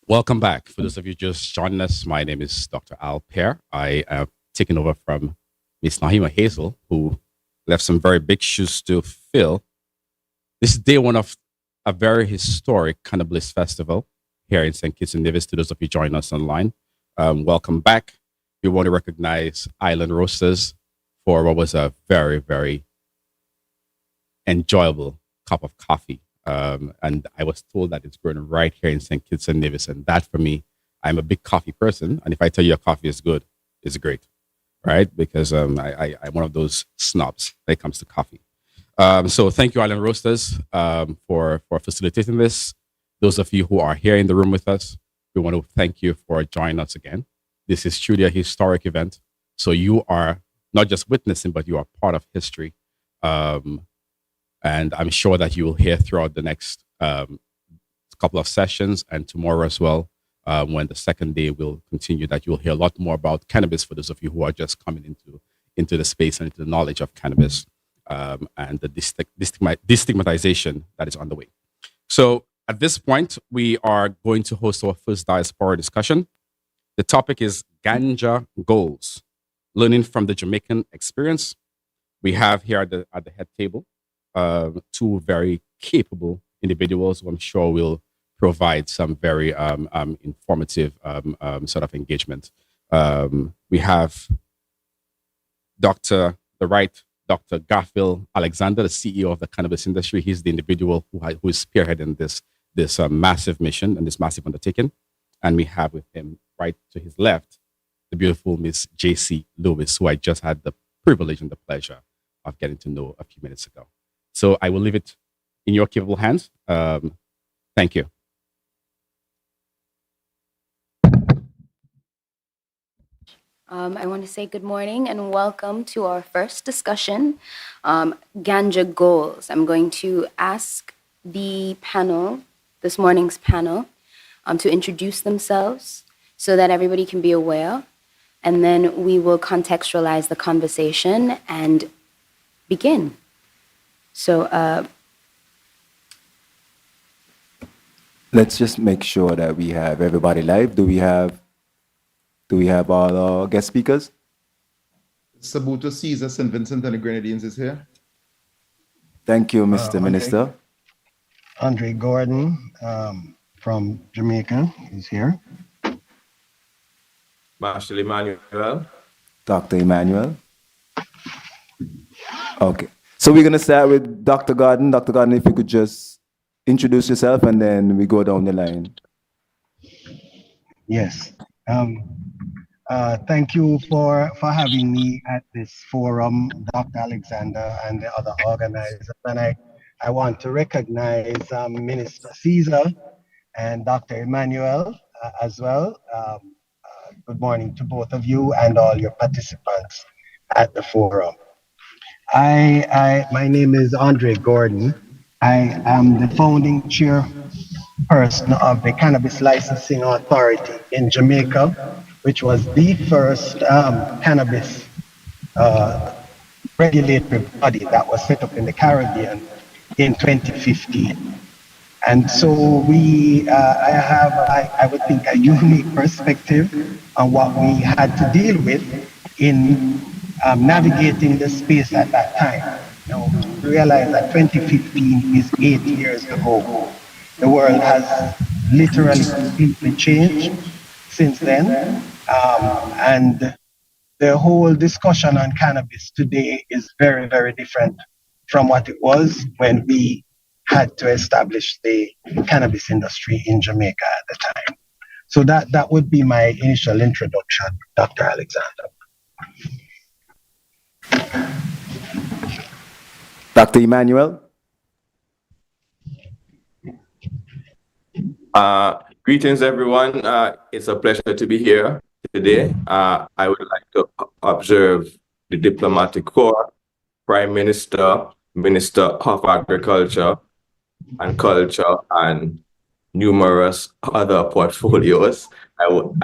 Welcome back. For those of you just joining us, my name is Dr. Al Pear. I am taking over from Miss Nahima Hazel, who left some very big shoes to fill. This is day one of a very historic Cannabliss festival here in St. Kitts and Nevis. To those of you joining us online, welcome back. We want to recognize Island Roasters for what was a very, very enjoyable cup of coffee. And I was told that it's grown right here in St. Kitts and Nevis. And that for me, I'm a big coffee person. And if I tell you a coffee is good, it's great, right? Because I'm one of those snobs when it comes to coffee. So thank you, Island Roasters, for facilitating this. Those of you who are here in the room with us, we want to thank you for joining us again. This is truly a historic event. So you are not just witnessing, but you are part of history. And I'm sure that you will hear throughout the next couple of sessions and tomorrow as well, when the second day will continue, that you'll hear a lot more about cannabis for those of you who are just coming into the space and into the knowledge of cannabis and the destigmatization that is on the way. So at this point, we are going to host our first Diaspora discussion. The topic is Ganja Goals, learning from the Jamaican experience. We have here at the head table two very capable individuals who I'm sure will provide some very informative sort of engagement. We have Dr. Garfield Alexander, the CEO of the cannabis industry. He's the individual who is spearheading this massive mission and this massive undertaking. And we have with him right to his left, the beautiful Miss J.C. Lewis, who I just had the privilege and the pleasure of getting to know a few minutes ago. So I will leave it in your capable hands. Thank you. I want to say good morning and welcome to our first discussion, Ganja Goals. I'm going to ask the panel, this morning's panel, to introduce themselves so that everybody can be aware. And then we will contextualize the conversation and begin. So let's just make sure that we have everybody live. Do we have all our guest speakers? Sabuto, Caesar, St. Vincent and the Grenadines is here. Thank you, Mr. Minister. Andre Gordon from Jamaica is here. Marshal Emanuel. Dr. Emanuel. Okay. So we're going to start with Dr. Gordon. Dr. Gordon, if you could just introduce yourself and then we go down the line. Yes. Thank you for having me at this forum, Dr. Alexander and the other organizers. And I want to recognize Minister Caesar and Dr. Emanuel as well. Good morning to both of you and all your participants at the forum. My name is Andre Gordon. I am the founding chairperson of the Cannabis Licensing Authority in Jamaica, which was the first cannabis regulatory body that was set up in the Caribbean in 2015. And so I have, I would think, a unique perspective on what we had to deal with in navigating the space at that time. You know, realize that 2015 is 8 years ago. The world has literally completely changed since then. And the whole discussion on cannabis today is very, very different from what it was when we had to establish the cannabis industry in Jamaica at the time. So that would be my initial introduction, Dr. Alexander. Dr. Emanuel. Greetings, everyone. It's a pleasure to be here today. I would like to observe the Diplomatic Corps, Prime Minister, Minister of Agriculture and Culture, and numerous other portfolios. I would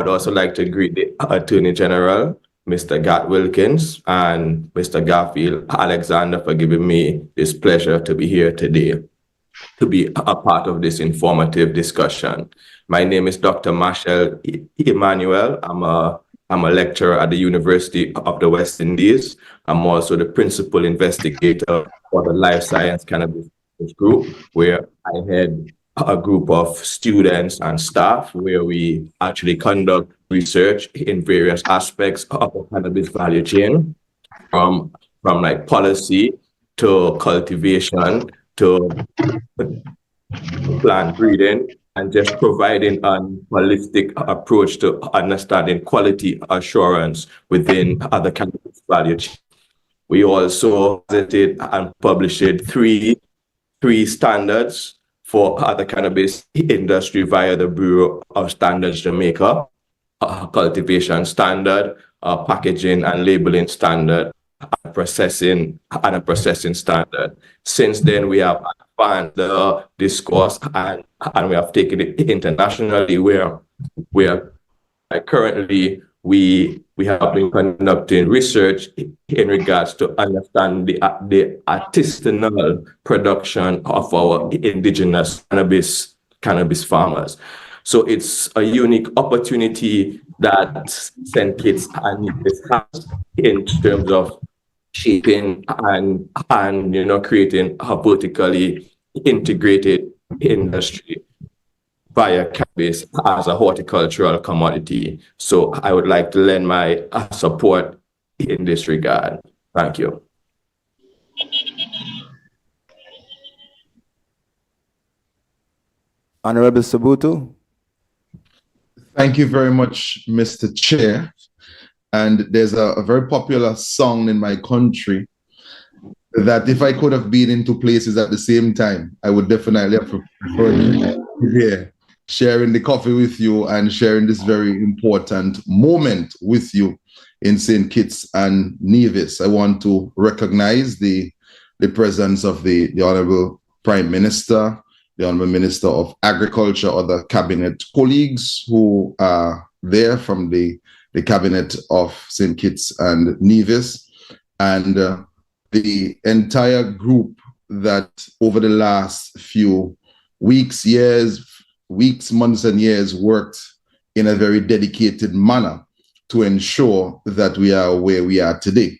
also like to greet the Attorney General, Mr. Gat Wilkins, and Mr. Garfield Alexander for giving me this pleasure to be here today. to be a part of this informative discussion. My name is Dr. Marshall Emanuel. I'm a lecturer at the University of the West Indies. I'm also the principal investigator for the Life Science Cannabis Group, where I head a group of students and staff where we actually conduct research in various aspects of the cannabis value chain, from like policy to cultivation to plant breeding, and just providing a holistic approach to understanding quality assurance within other cannabis value chain. We also visited and published three standards for the cannabis industry via the Bureau of Standards Jamaica, cultivation standard, packaging and labeling standard, and a processing standard. Since then, we have advanced the discourse and we have taken it internationally, where currently we have been conducting research in regards to understand the artisanal production of our indigenous cannabis farmers. So it's a unique opportunity that St. Kitts and Nevis has in terms of shaping and creating a vertically integrated industry via cannabis as a horticultural commodity. So I would like to lend my support in this regard. Thank you. Honorable Sabuto. Thank you very much, Mr. Chair. And there's a very popular song in my country that if I could have been in two places at the same time, I would definitely have preferred to be here, sharing the coffee with you and sharing this very important moment with you in St. Kitts and Nevis. I want to recognize the presence of the Honorable Prime Minister, the Honorable Minister of Agriculture, other cabinet colleagues who are there from the cabinet of St. Kitts and Nevis, and the entire group that over the last few weeks, months and years worked in a very dedicated manner to ensure that we are where we are today.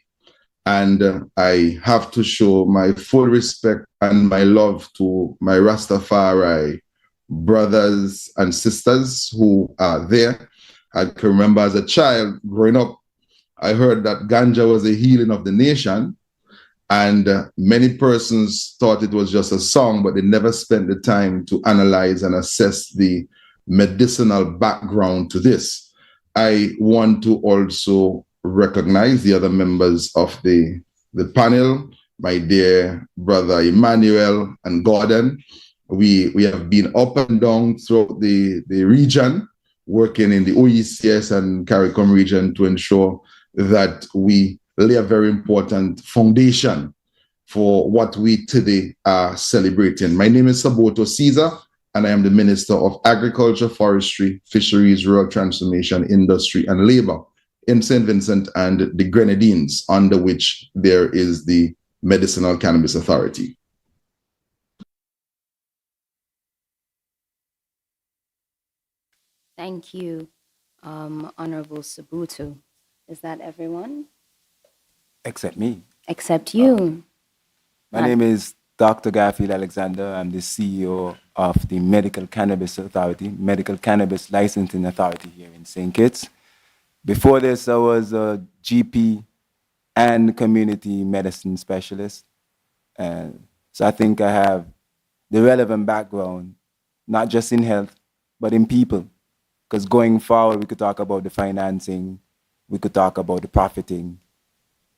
And I have to show my full respect and my love to my Rastafari brothers and sisters who are there. I can remember as a child growing up, I heard that Ganja was a healing of the nation. And many persons thought it was just a song, but they never spent the time to analyze and assess the medicinal background to this. I want to also recognize the other members of the panel, my dear brother Emanuel and Gordon. We have been up and down throughout the region, working in the OECS and CARICOM region to ensure that we lay a very important foundation for what we today are celebrating. My name is Sabuto Caesar, and I am the Minister of Agriculture, Forestry, Fisheries, Rural Transformation, Industry, and Labor in St. Vincent and the Grenadines, under which there is the Medicinal Cannabis Authority. Thank you, Honorable Sabuto. Is that everyone? Except me. Except you. My name is Dr. Garfield Alexander. I'm the CEO of the Medical Cannabis Authority, Medical Cannabis Licensing Authority here in St. Kitts. Before this, I was a GP and community medicine specialist. So I think I have the relevant background, not just in health, but in people. Because going forward, we could talk about the financing, we could talk about the profiting,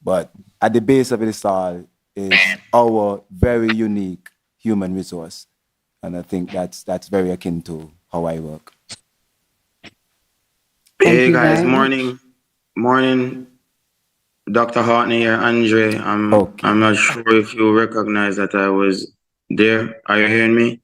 but at the base of it all is our very unique human resource. And I think that's very akin to how I work. Hey guys, morning. Dr. Haughton here, Andre. I'm not sure if you recognize that I was there. Are you hearing me?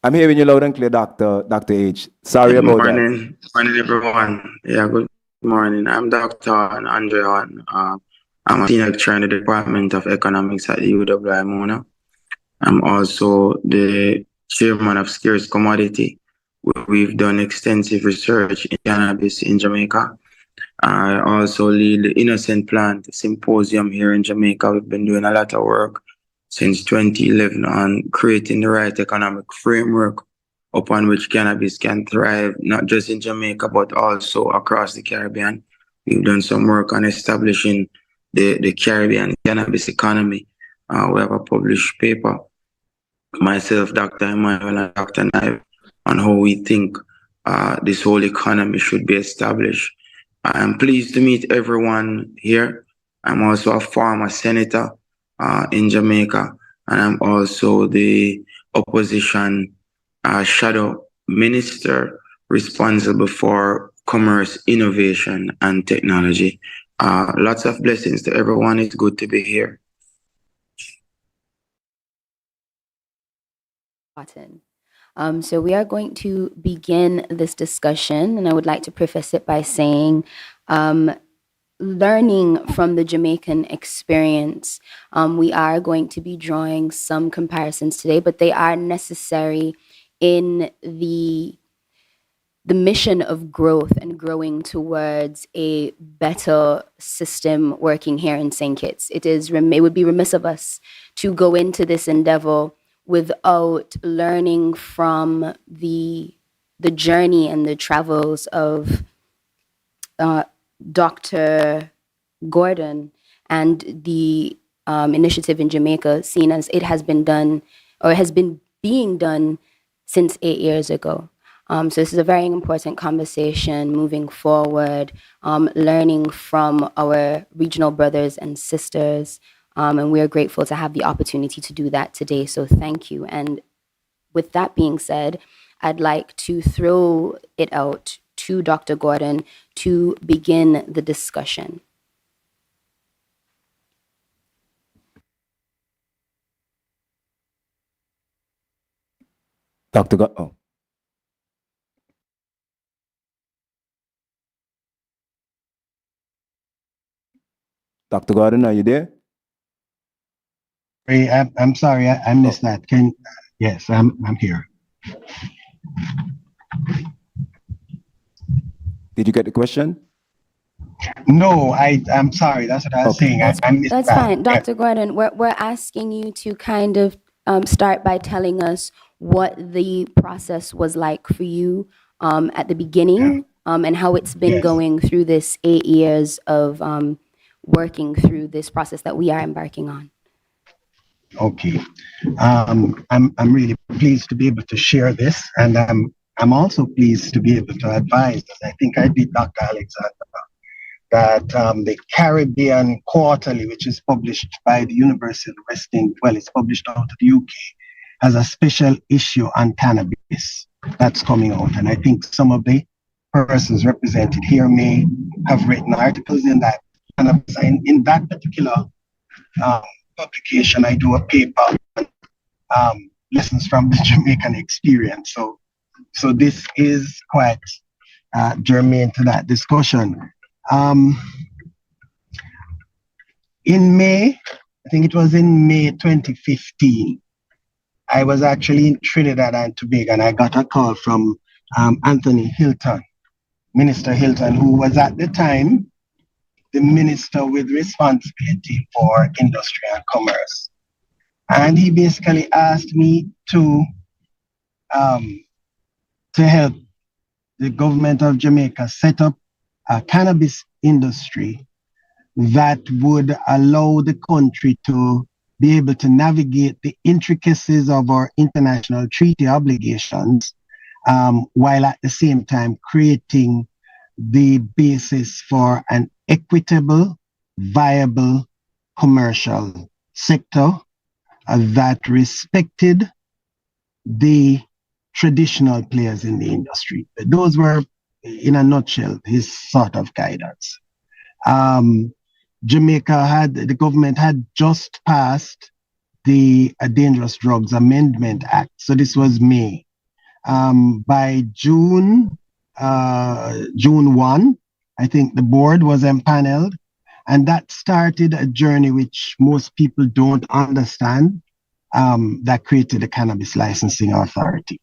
I'm hearing you loud and clear, Dr. H. Sorry about that. Morning, everyone. Yeah, good morning. I'm Dr. Andre Haughton. I'm a senior lecturer in the Department of Economics at the UWI Mona. I'm also the chairman of Scarce Commodity. We've done extensive research in cannabis in Jamaica. I also lead the Innocent Plant Symposium here in Jamaica. We've been doing a lot of work since 2011 on creating the right economic framework upon which cannabis can thrive, not just in Jamaica, but also across the Caribbean. We've done some work on establishing the Caribbean cannabis economy. We have a published paper, myself, Dr. Emanuel, and Dr. Knive, on how we think this whole economy should be established. I'm pleased to meet everyone here. I'm also a former senator in Jamaica, and I'm also the opposition shadow minister responsible for commerce, innovation, and technology. Lots of blessings to everyone. It's good to be here. Haughton. So we are going to begin this discussion, and I would like to preface it by saying, learning from the Jamaican experience, we are going to be drawing some comparisons today, but they are necessary in the mission of growth and growing towards a better system working here in St. Kitts. It would be remiss of us to go into this endeavor without learning from the journey and the travels of Dr. Gordon and the initiative in Jamaica, seen as it has been done or has been being done since 8 years ago. So this is a very important conversation moving forward, learning from our regional brothers and sisters. And we are grateful to have the opportunity to do that today. So thank you. And with that being said, I'd like to throw it out to Dr. Gordon to begin the discussion. Dr. Gordon. Dr. Gordon, are you there? I'm sorry, I missed that. Yes, I'm here. Did you get the question? No, I'm sorry. That's what I was saying. I missed that's that. Fine. Dr. Gordon, we're asking you to kind of start by telling us what the process was like for you at the beginning, and how it's been going through this 8 years of working through this process that we are embarking on. Okay. I'm really pleased to be able to share this, and I'm also pleased to be able to advise, as I think I did, Dr. Alexander, that the Caribbean Quarterly, which is published by the University of the West Indies, well, it's published out of the UK, has a special issue on cannabis that's coming out. And I think some of the persons represented here may have written articles in that. And in that particular publication, I do a paper on lessons from the Jamaican experience. So this is quite germane to that discussion. In May, I think it was in May 2015, I was actually in Trinidad and Tobago, and I got a call from Anthony Haughton, Minister Haughton, who was at the time the minister with responsibility for industry and commerce. And he basically asked me to help the government of Jamaica set up a cannabis industry that would allow the country to be able to navigate the intricacies of our international treaty obligations, while at the same time creating the basis for an equitable, viable commercial sector that respected the traditional players in the industry. Those were, in a nutshell, his sort of guidance. The government had just passed the Dangerous Drugs Amendment Act. So this was May. By June 1, I think the board was empaneled, and that started a journey which most people don't understand. that created the Cannabis Licensing Authority.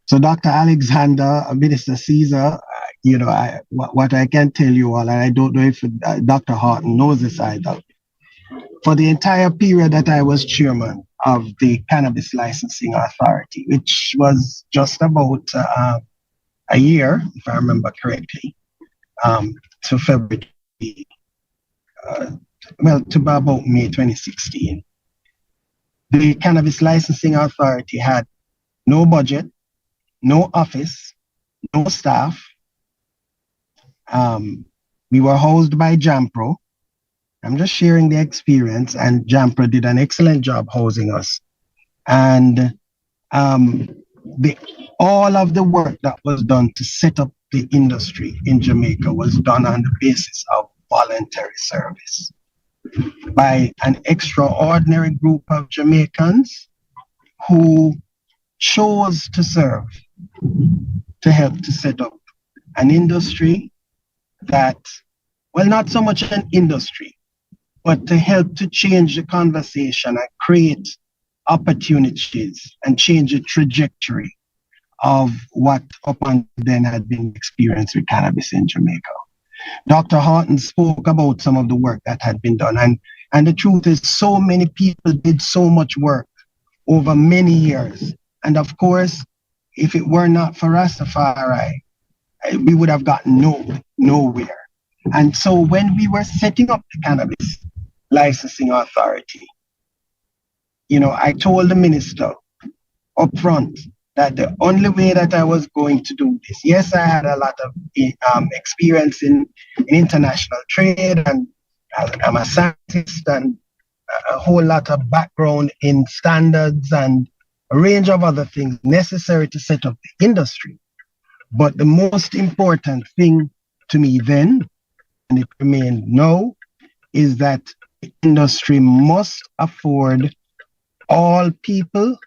So Dr. Alexander, Minister Caesar, what I can tell you all, and I don't know if Dr. Haughton knows this either, for the entire period that I was chairman of the Cannabis Licensing Authority, which was just about a year, if I remember correctly, to February, to about May 2016. The Cannabis Licensing Authority had no budget, no office, no staff. We were housed by Jampro. I'm just sharing the experience, and Jampro did an excellent job housing us. And all of the work that was done to set up the industry in Jamaica was done on the basis of voluntary service by an extraordinary group of Jamaicans who chose to serve, to help to set up an industry that, well, not so much an industry, but to help to change the conversation and create opportunities and change the trajectory of what up until then had been experienced with cannabis in Jamaica. Dr. Haughton spoke about some of the work that had been done. And the truth is, so many people did so much work over many years. And of course, if it were not for Rastafari, we would have gotten nowhere. And so when we were setting up the Cannabis Licensing Authority, I told the minister up front that the only way that I was going to do this, yes, I had a lot of experience in international trade, and I'm a scientist, and a whole lot of background in standards and a range of other things necessary to set up the industry. But the most important thing to me then, and it remains now, is that the industry must afford all people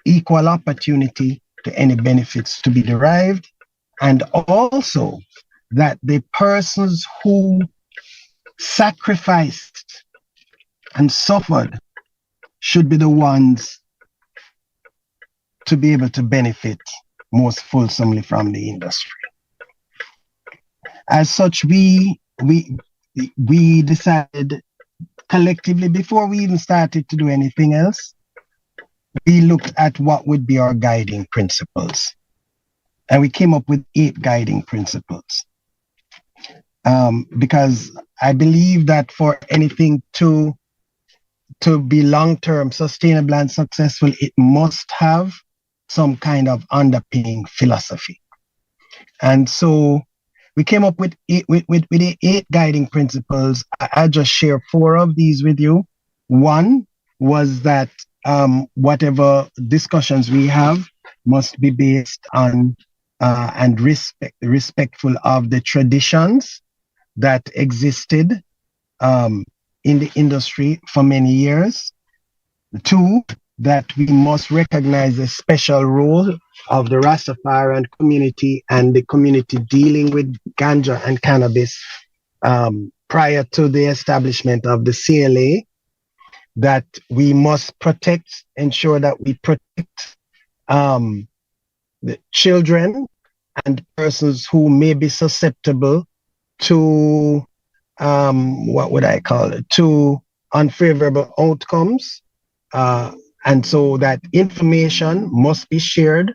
equal opportunity to any benefits to be derived, and also that the persons who sacrificed and suffered should be the ones to be able to benefit most fulsomely from the industry. As such, we decided collectively, before we even started to do anything else, we looked at what would be our guiding principles. And we came up with 8 guiding principles. Because I believe that for anything to be long-term, sustainable, and successful, it must have some kind of underpinning philosophy. And so we came up with the 8 guiding principles. I just share 4 of these with you. One was that whatever discussions we have must be based on and respectful of the traditions that existed in the industry for many years. 2, that we must recognize the special role of the Rastafarian community and the community dealing with ganja and cannabis prior to the establishment of the CLA, that we must ensure that we protect the children and persons who may be susceptible to to unfavorable outcomes, and so that information must be shared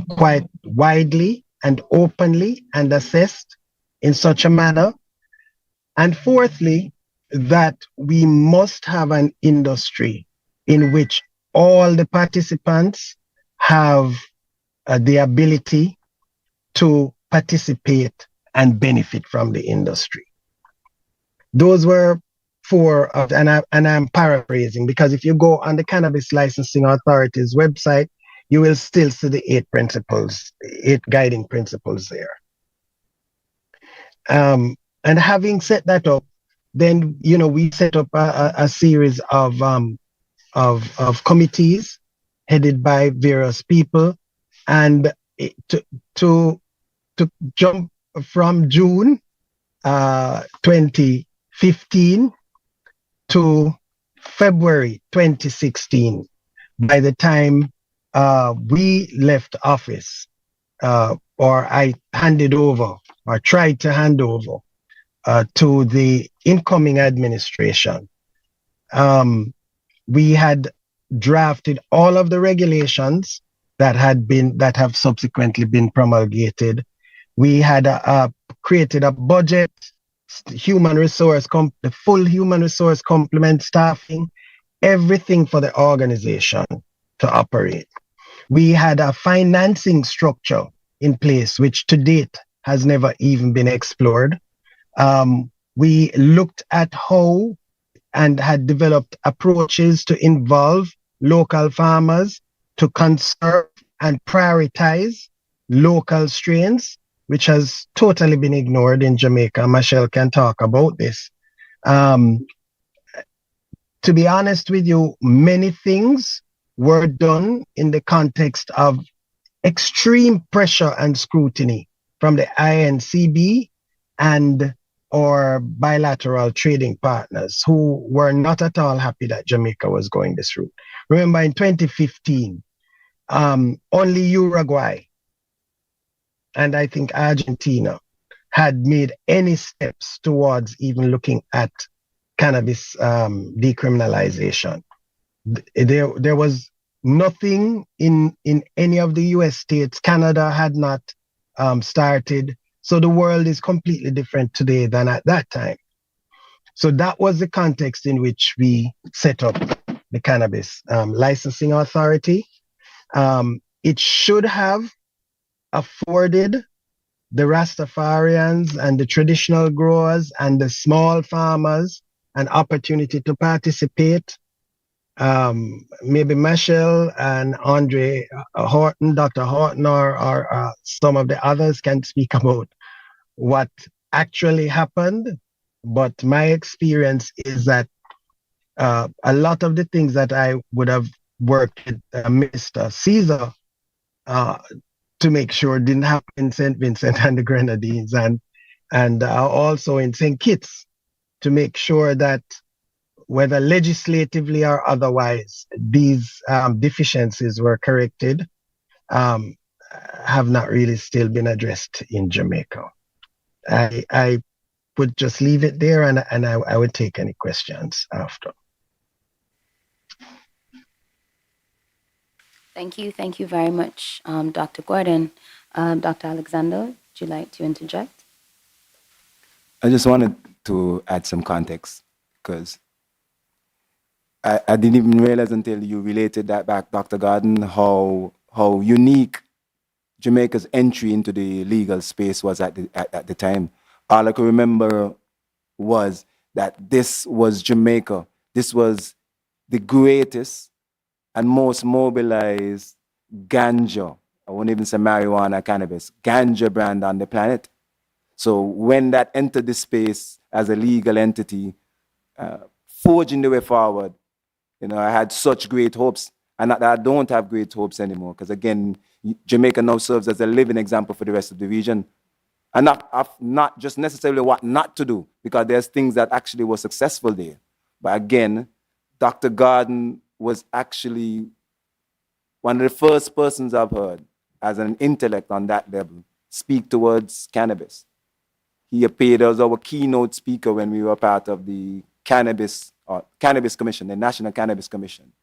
quite widely and openly and assessed in such a manner. And fourthly, that we must have an industry in which all the participants have the ability to participate and benefit from the industry. Those were 4 of, and I'm paraphrasing, because if you go on the Cannabis Licensing Authority's website, you will still see the 8 principles, 8 guiding principles there. And having set that up, then we set up a series of committees headed by various people, and to jump from June 2015 to February 2016, by the time we left office, or I handed over or tried to hand over to the incoming administration, we had drafted all of the regulations that have subsequently been promulgated. We had created a budget, the full human resource complement staffing, everything for the organization to operate. We had a financing structure in place, which to date has never even been explored. We looked at how and had developed approaches to involve local farmers to conserve and prioritize local strains, which has totally been ignored in Jamaica. Michelle can talk about this. To be honest with you, many things were done in the context of extreme pressure and scrutiny from the INCB and or bilateral trading partners who were not at all happy that Jamaica was going this route. Remember, in 2015, only Uruguay and I think Argentina had made any steps towards even looking at cannabis decriminalization. There was nothing in any of the US states. Canada had not started. So the world is completely different today than at that time. So that was the context in which we set up the Cannabis Licensing Authority. It should have afforded the Rastafarians and the traditional growers and the small farmers an opportunity to participate. Maybe Michelle and Andre Haughton, Dr. Haughton, or some of the others can speak about what actually happened. But my experience is that a lot of the things that I would have worked with Mr. Caesar to make sure didn't happen in St. Vincent and the Grenadines, and also in St. Kitts, to make sure that whether legislatively or otherwise, these deficiencies were corrected, have not really still been addressed in Jamaica. I would just leave it there, and I would take any questions after. Thank you very much, Dr. Gordon. Dr. Alexander, would you like to interject? I just wanted to add some context, because I didn't even realize until you related that back, Dr. Gordon, how unique Jamaica's entry into the legal space was at the time. All I could remember was that this was Jamaica. This was the greatest and most mobilized ganja, I won't even say marijuana, cannabis, ganja brand on the planet. So when that entered the space as a legal entity, forging the way forward, I had such great hopes, and I don't have great hopes anymore, because again, Jamaica now serves as a living example for the rest of the region. And not just necessarily what not to do, because there's things that actually were successful there. But again, Dr. Gordon was actually one of the first persons I've heard as an intellect on that level speak towards cannabis. He appeared as our keynote speaker when we were part of the Cannabis Commission, the National Cannabis Commission.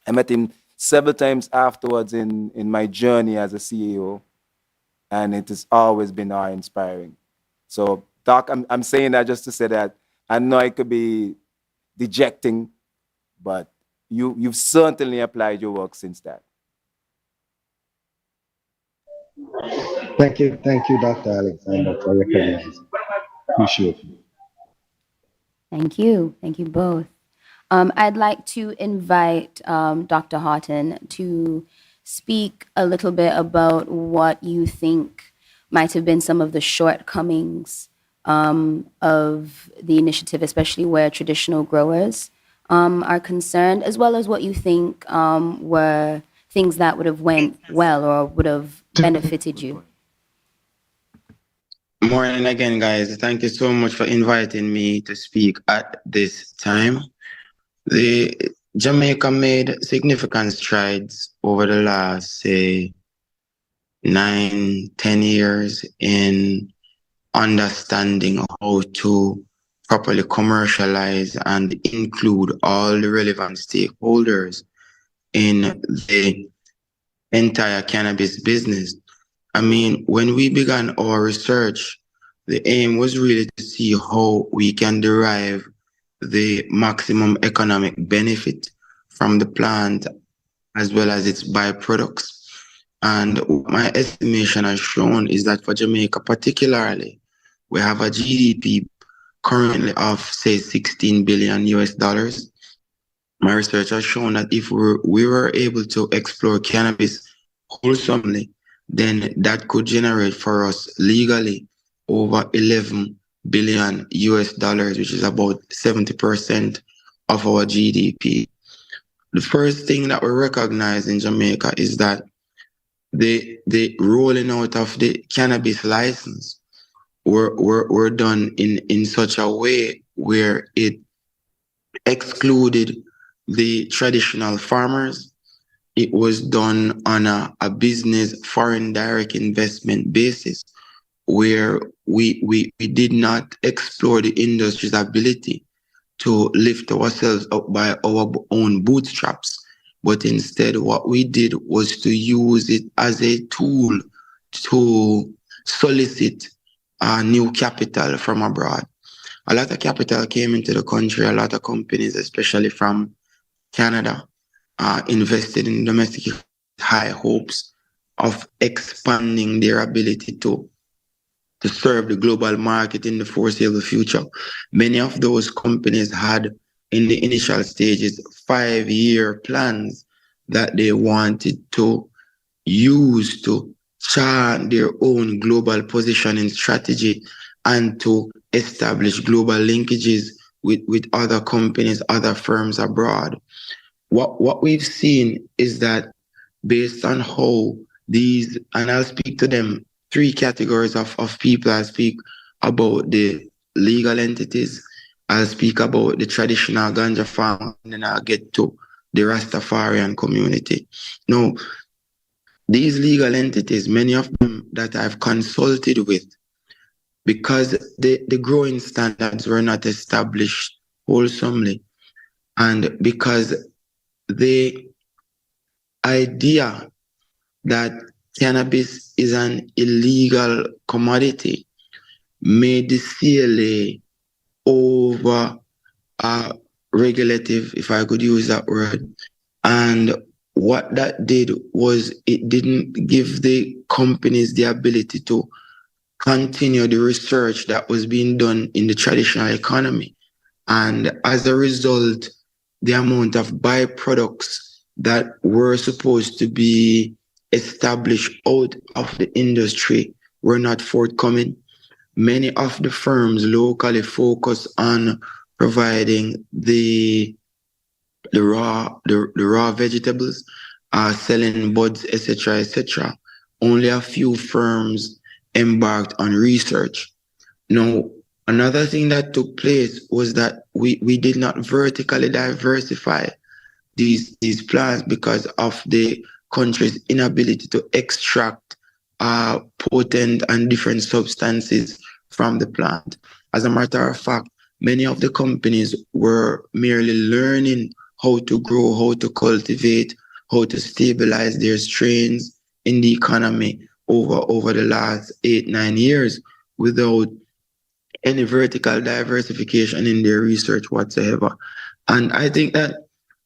I met him several times afterwards in my journey as a CEO, and it has always been awe-inspiring. So, Doc, I'm saying that just to say that I know it could be dejecting, but you've certainly applied your work since that. Thank you, Dr. Alexander, for recognizing. Appreciate it. Thank you both. I'd like to invite Dr. Haughton to speak a little bit about what you think might have been some of the shortcomings of the initiative, especially where traditional growers are concerned, as well as what you think were things that would have went well or would have benefited you. Morning again, guys. Thank you so much for inviting me to speak at this time. The Jamaica made significant strides over the last, say, 9, 10 years in understanding how to properly commercialize and include all the relevant stakeholders in the entire cannabis business. I mean, when we began our research, the aim was really to see how we can derive the maximum economic benefit from the plant as well as its byproducts. And my estimation has shown is that for Jamaica particularly, we have a GDP currently of, say, 16 billion US dollars. My research has shown that if we were able to explore cannabis wholesomely, then that could generate for us legally over 11 billion US dollars, which is about 70% of our GDP. The first thing that we recognize in Jamaica is that the rolling out of the cannabis license were done in such a way where it excluded the traditional farmers. It was done on a business foreign direct investment basis where we did not explore the industry's ability to lift ourselves up by our own bootstraps. But instead, what we did was to use it as a tool to solicit new capital from abroad. A lot of capital came into the country, a lot of companies, especially from Canada, invested in domestic high hopes of expanding their ability to serve the global market in the foreseeable future. Many of those companies had, in the initial stages, 5-year plans that they wanted to use to chart their own global positioning strategy and to establish global linkages with other companies, other firms abroad. What we've seen is that based on how these, and I'll speak to them, 3 categories of people. I'll speak about the legal entities, I'll speak about the traditional ganja farm, and then I'll get to the Rastafarian community. Now, these legal entities, many of them that I've consulted with, because the growing standards were not established wholesomely, and because the idea that cannabis is an illegal commodity made the CLA over regulative, if I could use that word. And what that did was it didn't give the companies the ability to continue the research that was being done in the traditional economy. And as a result, the amount of byproducts that were supposed to be established out of the industry were not forthcoming. Many of the firms locally focus on providing the raw vegetables, selling buds, etc., etc. Only a few firms embarked on research. Now, another thing that took place was that we did not vertically diversify these plants because of the country's inability to extract potent and different substances from the plant. As a matter of fact, many of the companies were merely learning how to grow, how to cultivate, how to stabilize their strains in the economy over the last 8-9 years without any vertical diversification in their research whatsoever. And I think that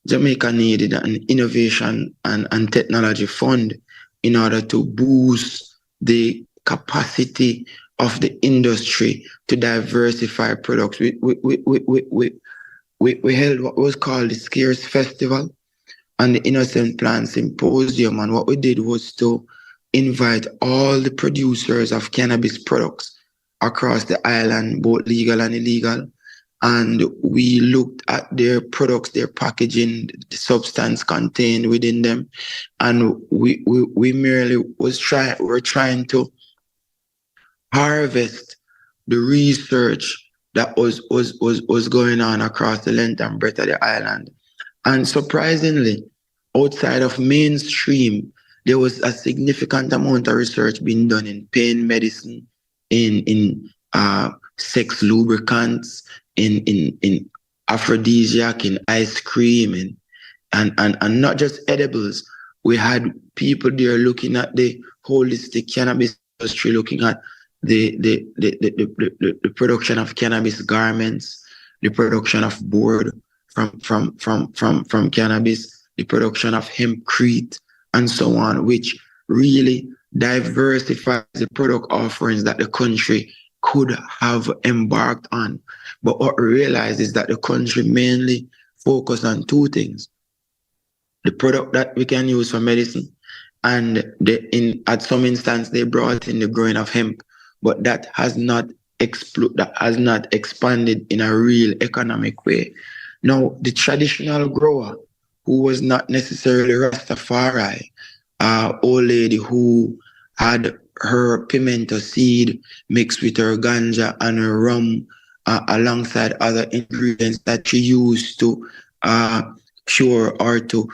Jamaica needed an innovation and technology fund in order to boost the capacity of the industry to diversify products. We held what was called the Scarce Festival and the Innocent Plant Symposium. And what we did was to invite all the producers of cannabis products across the island, both legal and illegal. And we looked at their products, their packaging, the substance contained within them. And we merely were trying to harvest the research, that was going on across the length and breadth of the island. And surprisingly, outside of mainstream, there was a significant amount of research being done in pain medicine, in sex lubricants, in aphrodisiac, in ice cream, and not just edibles. We had people there looking at the holistic cannabis industry, looking at the production of cannabis garments, the production of board from cannabis, the production of hempcrete, and so on, which really diversifies the product offerings that the country could have embarked on. But what we realize is that the country mainly focused on two things: the product that we can use for medicine, and at some instance they brought in the growing of hemp, but that has not expanded in a real economic way. Now, the traditional grower, who was not necessarily Rastafari, old lady who had her pimento seed mixed with her ganja and her rum, alongside other ingredients that she used to cure or to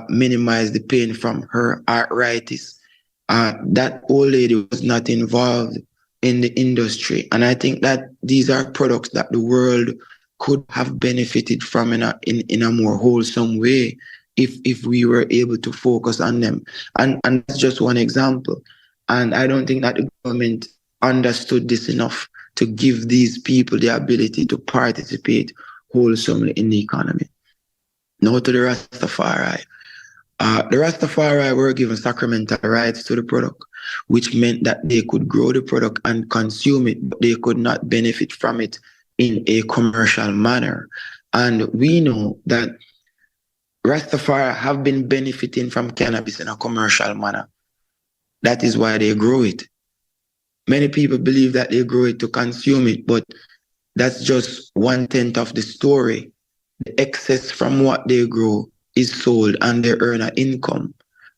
minimize the pain from her arthritis. That old lady was not involved in the industry. And I think that these are products that the world could have benefited from in a more wholesome way if we were able to focus on them. And that's just one example. And I don't think that the government understood this enough to give these people the ability to participate wholesomely in the economy. Now to the Rastafari. The Rastafari were given sacramental rights to the product, which meant that they could grow the product and consume it, but they could not benefit from it in a commercial manner. And we know that Rastafari have been benefiting from cannabis in a commercial manner. That is why they grow it. Many people believe that they grow it to consume it, but that's just 1/10 of the story. The excess from what they grow is sold and they earn an income.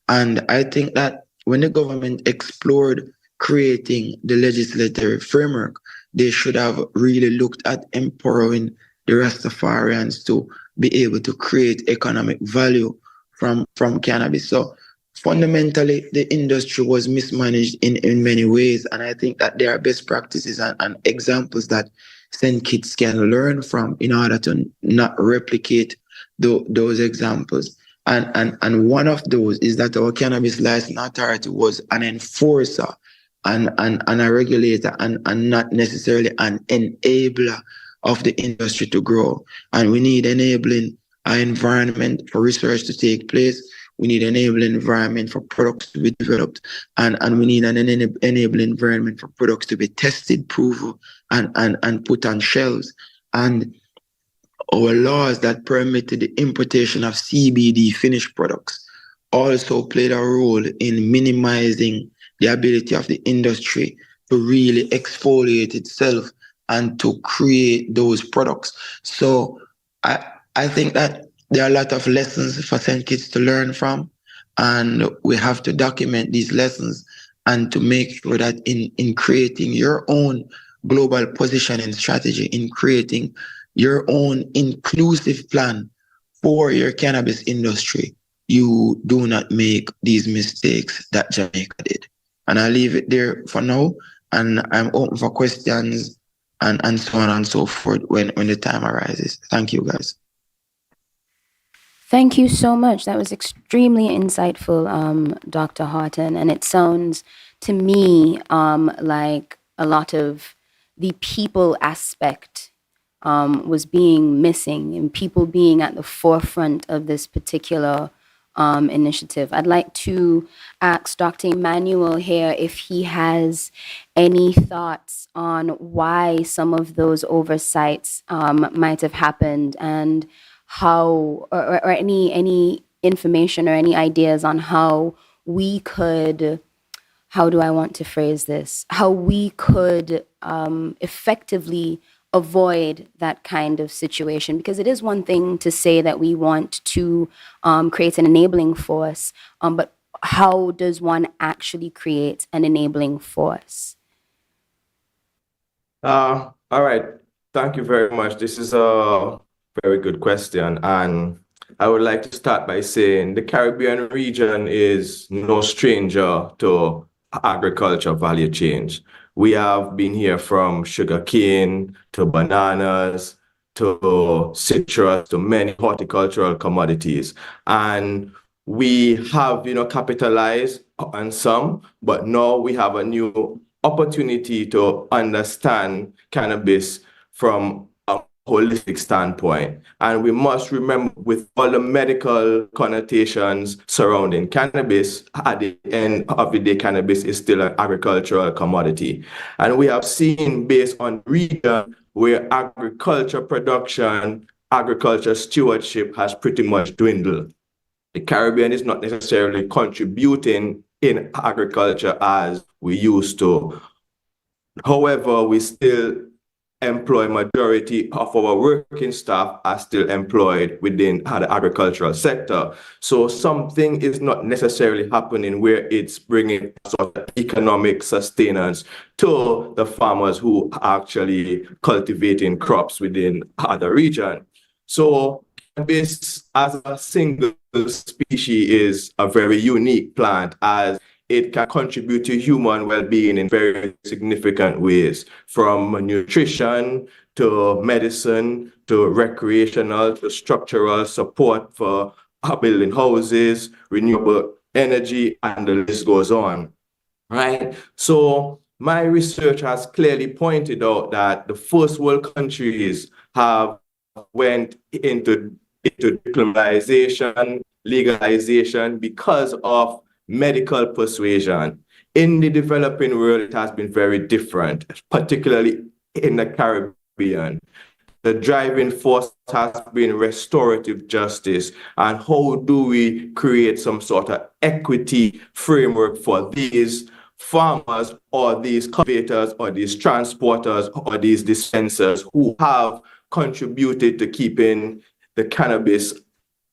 And I think that when the government explored creating the legislative framework, they should have really looked at empowering the Rastafarians to be able to create economic value from cannabis. So fundamentally, the industry was mismanaged in many ways. And I think that there are best practices and examples that St. Kitts can learn from in order to not replicate those examples. And one of those is that our Cannabis License Authority was an enforcer and a regulator and not necessarily an enabler of the industry to grow. And we need enabling environment for research to take place. We need an enabling environment for products to be developed. And we need an enabling environment for products to be tested, proven, and put on shelves. And our laws that permitted the importation of CBD finished products also played a role in minimizing the ability of the industry to really exfoliate itself and to create those products. So I think that there are a lot of lessons for St. Kitts to learn from, and we have to document these lessons and to make sure that in creating your own global positioning strategy, in creating your own inclusive plan for your cannabis industry, you do not make these mistakes that Jamaica did. And I'll leave it there for now, and I'm open for questions and so on and so forth when the time arises. Thank you, guys. Thank you so much. That was extremely insightful, Dr. Haughton. And it sounds to me like a lot of the people aspect was being missing, and people being at the forefront of this particular initiative. I'd like to ask Dr. Emanuel here if he has any thoughts on why some of those oversights might have happened, and how, or any information or any ideas on how we could, how do I want to phrase this, how we could effectively avoid that kind of situation. Because it is one thing to say that we want to create an enabling force, but how does one actually create an enabling force? All right. Thank you very much. This is a very good question. And I would like to start by saying the Caribbean region is no stranger to agriculture value chains. We have been here from sugarcane to bananas to citrus to many horticultural commodities. And we have, capitalized on some, but now we have a new opportunity to understand cannabis from a holistic standpoint. And we must remember, with all the medical connotations surrounding cannabis, at the end of the day, cannabis is still an agricultural commodity. And we have seen, based on region where agriculture production, agriculture stewardship has pretty much dwindled. The Caribbean is not necessarily contributing in agriculture as we used to. However, we still employ majority of our working staff are still employed within the agricultural sector. So something is not necessarily happening where it's bringing sort of economic sustenance to the farmers who are actually cultivating crops within the region. So cannabis as a single species is a very unique plant, as it can contribute to human well-being in very significant ways, from nutrition to medicine to recreational to structural support for building houses, renewable energy, and the list goes on, right? So my research has clearly pointed out that the first world countries have went into decriminalization, legalization because of medical persuasion. In the developing world, it has been very different, particularly in the Caribbean. The driving force has been restorative justice. And how do we create some sort of equity framework for these farmers or these cultivators or these transporters or these dispensers who have contributed to keeping the cannabis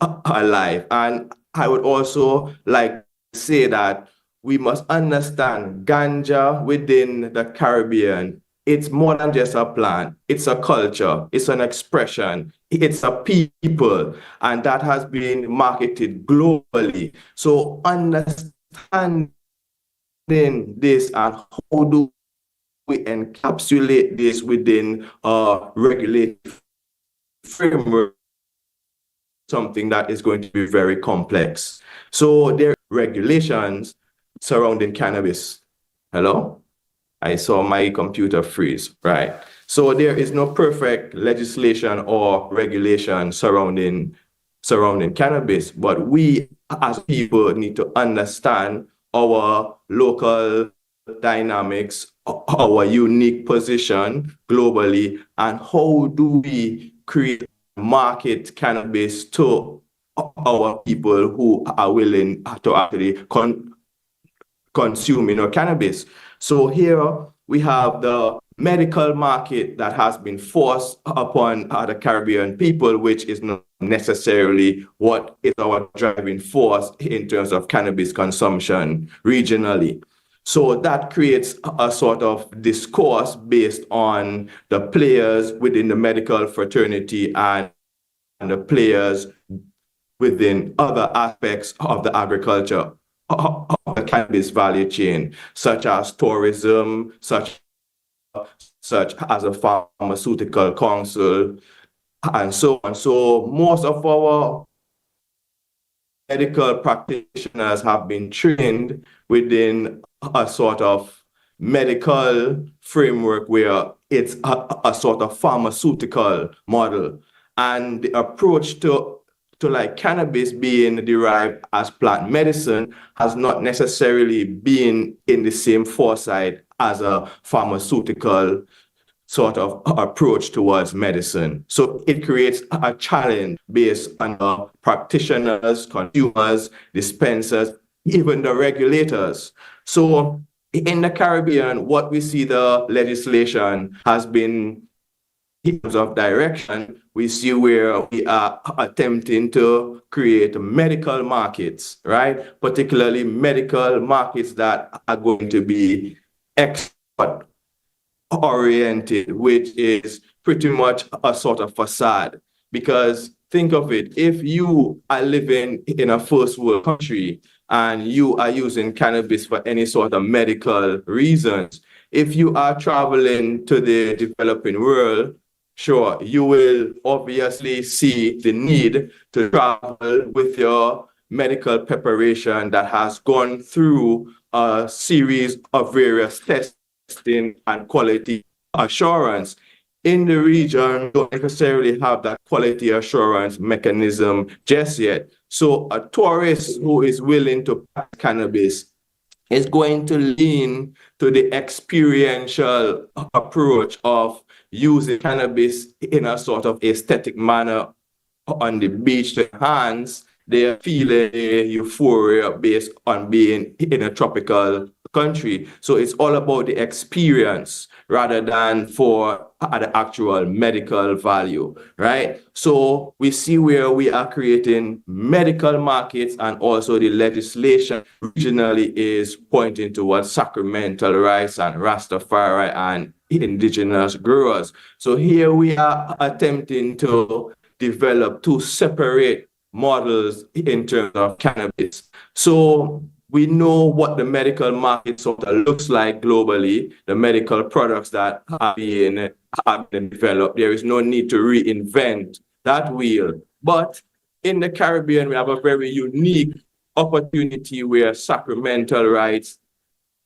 alive? And I would also like to say that we must understand ganja within the Caribbean. It's more than just a plant. It's a culture. It's an expression. It's a people. And that has been marketed globally. So understanding this and how do we encapsulate this within a regulated framework, something that is going to be very complex. So there are regulations surrounding cannabis. Hello? I saw my computer freeze, right? So there is no perfect legislation or regulation surrounding cannabis, but we as people need to understand our local dynamics, our unique position globally, and how do we create market cannabis to our people who are willing to actually consume cannabis. So here we have the medical market that has been forced upon the Caribbean people, which is not necessarily what is our driving force in terms of cannabis consumption regionally. So that creates a sort of discourse based on the players within the medical fraternity and the players within other aspects of the agriculture, of the cannabis value chain, such as tourism, such as a pharmaceutical council, and so on. So most of our medical practitioners have been trained within a sort of medical framework where it's a sort of pharmaceutical model. And the approach to like cannabis being derived as plant medicine has not necessarily been in the same foresight as a pharmaceutical sort of approach towards medicine. So it creates a challenge based on the practitioners, consumers, dispensers, even the regulators. So in the Caribbean, what we see the legislation has been in terms of direction. We see where we are attempting to create medical markets, right? Particularly medical markets that are going to be export oriented, which is pretty much a sort of facade. Because think of it, if you are living in a first world country and you are using cannabis for any sort of medical reasons, if you are traveling to the developing world, sure, you will obviously see the need to travel with your medical preparation that has gone through a series of various testing and quality assurance. In the region, don't necessarily have that quality assurance mechanism just yet. So a tourist who is willing to practice cannabis is going to lean to the experiential approach of using cannabis in a sort of aesthetic manner on the beach to enhance their feeling euphoria based on being in a tropical country. So it's all about the experience rather than for the actual medical value, right? So we see where we are creating medical markets, and also the legislation regionally is pointing towards sacramental rights and Rastafari and indigenous growers. So here we are attempting to develop two separate models in terms of cannabis. So we know what the medical market sort of looks like globally, the medical products that have been developed. There is no need to reinvent that wheel. But in the Caribbean, we have a very unique opportunity where sacramental rights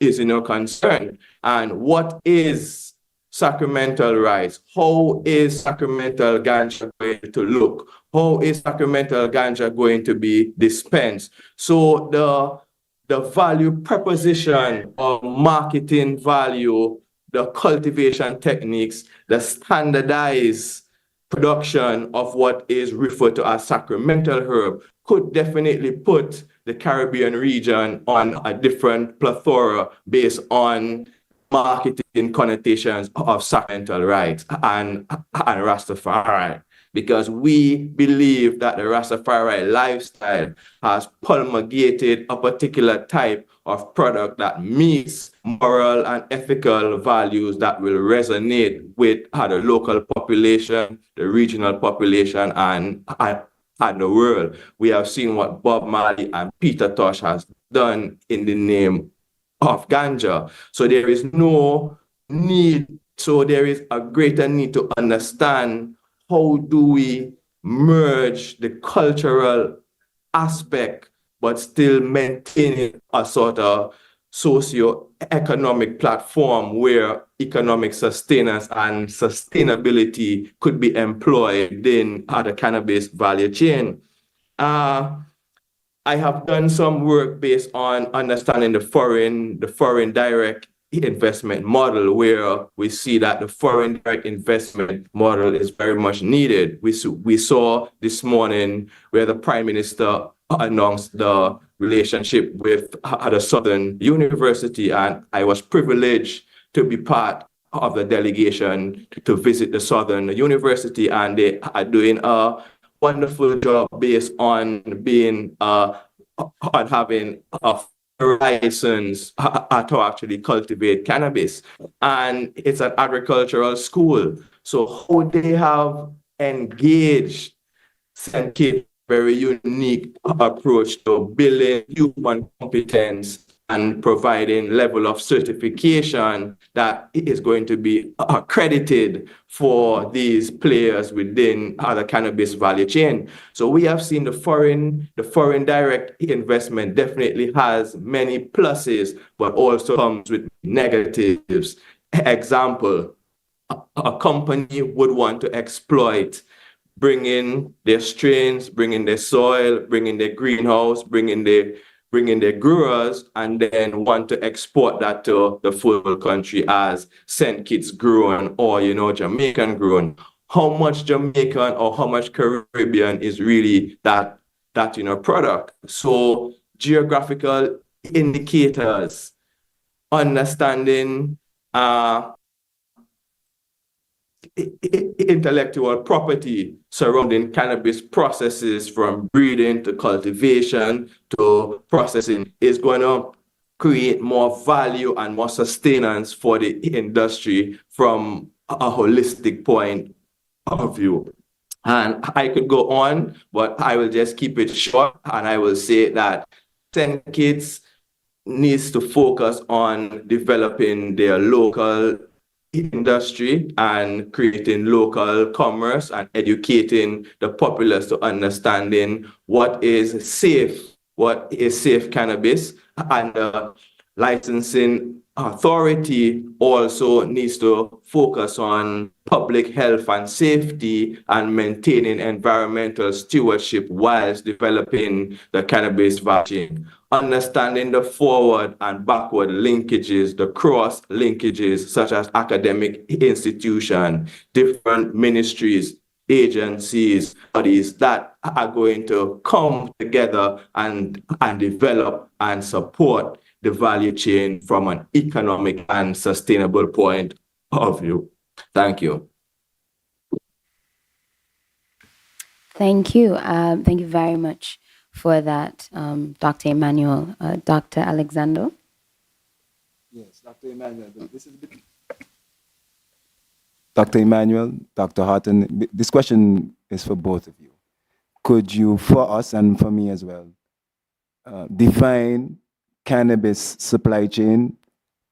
is concern. And what is sacramental rights? How is sacramental ganja going to look? How is sacramental ganja going to be dispensed? So the value proposition of marketing value, the cultivation techniques, the standardized production of what is referred to as sacramental herb could definitely put the Caribbean region on a different plethora based on marketing connotations of sacramental rights and Rastafari. Because we believe that the Rastafari lifestyle has promulgated a particular type of product that meets moral and ethical values that will resonate with the local population, the regional population, and the world. We have seen what Bob Marley and Peter Tosh has done in the name of ganja. So there is no need, so there is a greater need to understand how do we merge the cultural aspect, but still maintaining a sort of socio-economic platform where economic sustenance and sustainability could be employed in the cannabis value chain. I have done some work based on understanding the foreign direct investment model, where we see that the foreign direct investment model is very much needed. We saw this morning where the Prime Minister announced the relationship with the Southern University, and I was privileged to be part of the delegation to visit the Southern University, and they are doing a wonderful job based on being on having a license to actually cultivate cannabis, and it's an agricultural school. So how they have engaged St. Kitts very unique approach to building human competence and providing level of certification that is going to be accredited for these players within the cannabis value chain. So we have seen the foreign direct investment definitely has many pluses, but also comes with negatives. Example, a company would want to exploit, bring in their strains, bring in their soil, bring in their greenhouse, bring in their growers, and then want to export that to the full country as St. Kitts grown or, Jamaican grown. How much Jamaican or how much Caribbean is really that product? So geographical indicators, understanding intellectual property surrounding cannabis processes from breeding to cultivation to processing is going to create more value and more sustenance for the industry from a holistic point of view. And I could go on, but I will just keep it short. And I will say that St. Kitts needs to focus on developing their local industry and creating local commerce and educating the populace to understanding what is safe cannabis, and the licensing authority also needs to focus on public health and safety and maintaining environmental stewardship whilst developing the cannabis value chain. Understanding the forward and backward linkages, the cross linkages, such as academic institutions, different ministries, agencies, bodies that are going to come together and develop and support the value chain from an economic and sustainable point of view. Thank you. Thank you. Thank you very much for that, Dr. Emanuel. Dr. Alexander? Yes, Dr. Emanuel, Dr. Emanuel, Dr. Haughton, this question is for both of you. Could you, for us and for me as well, define cannabis supply chain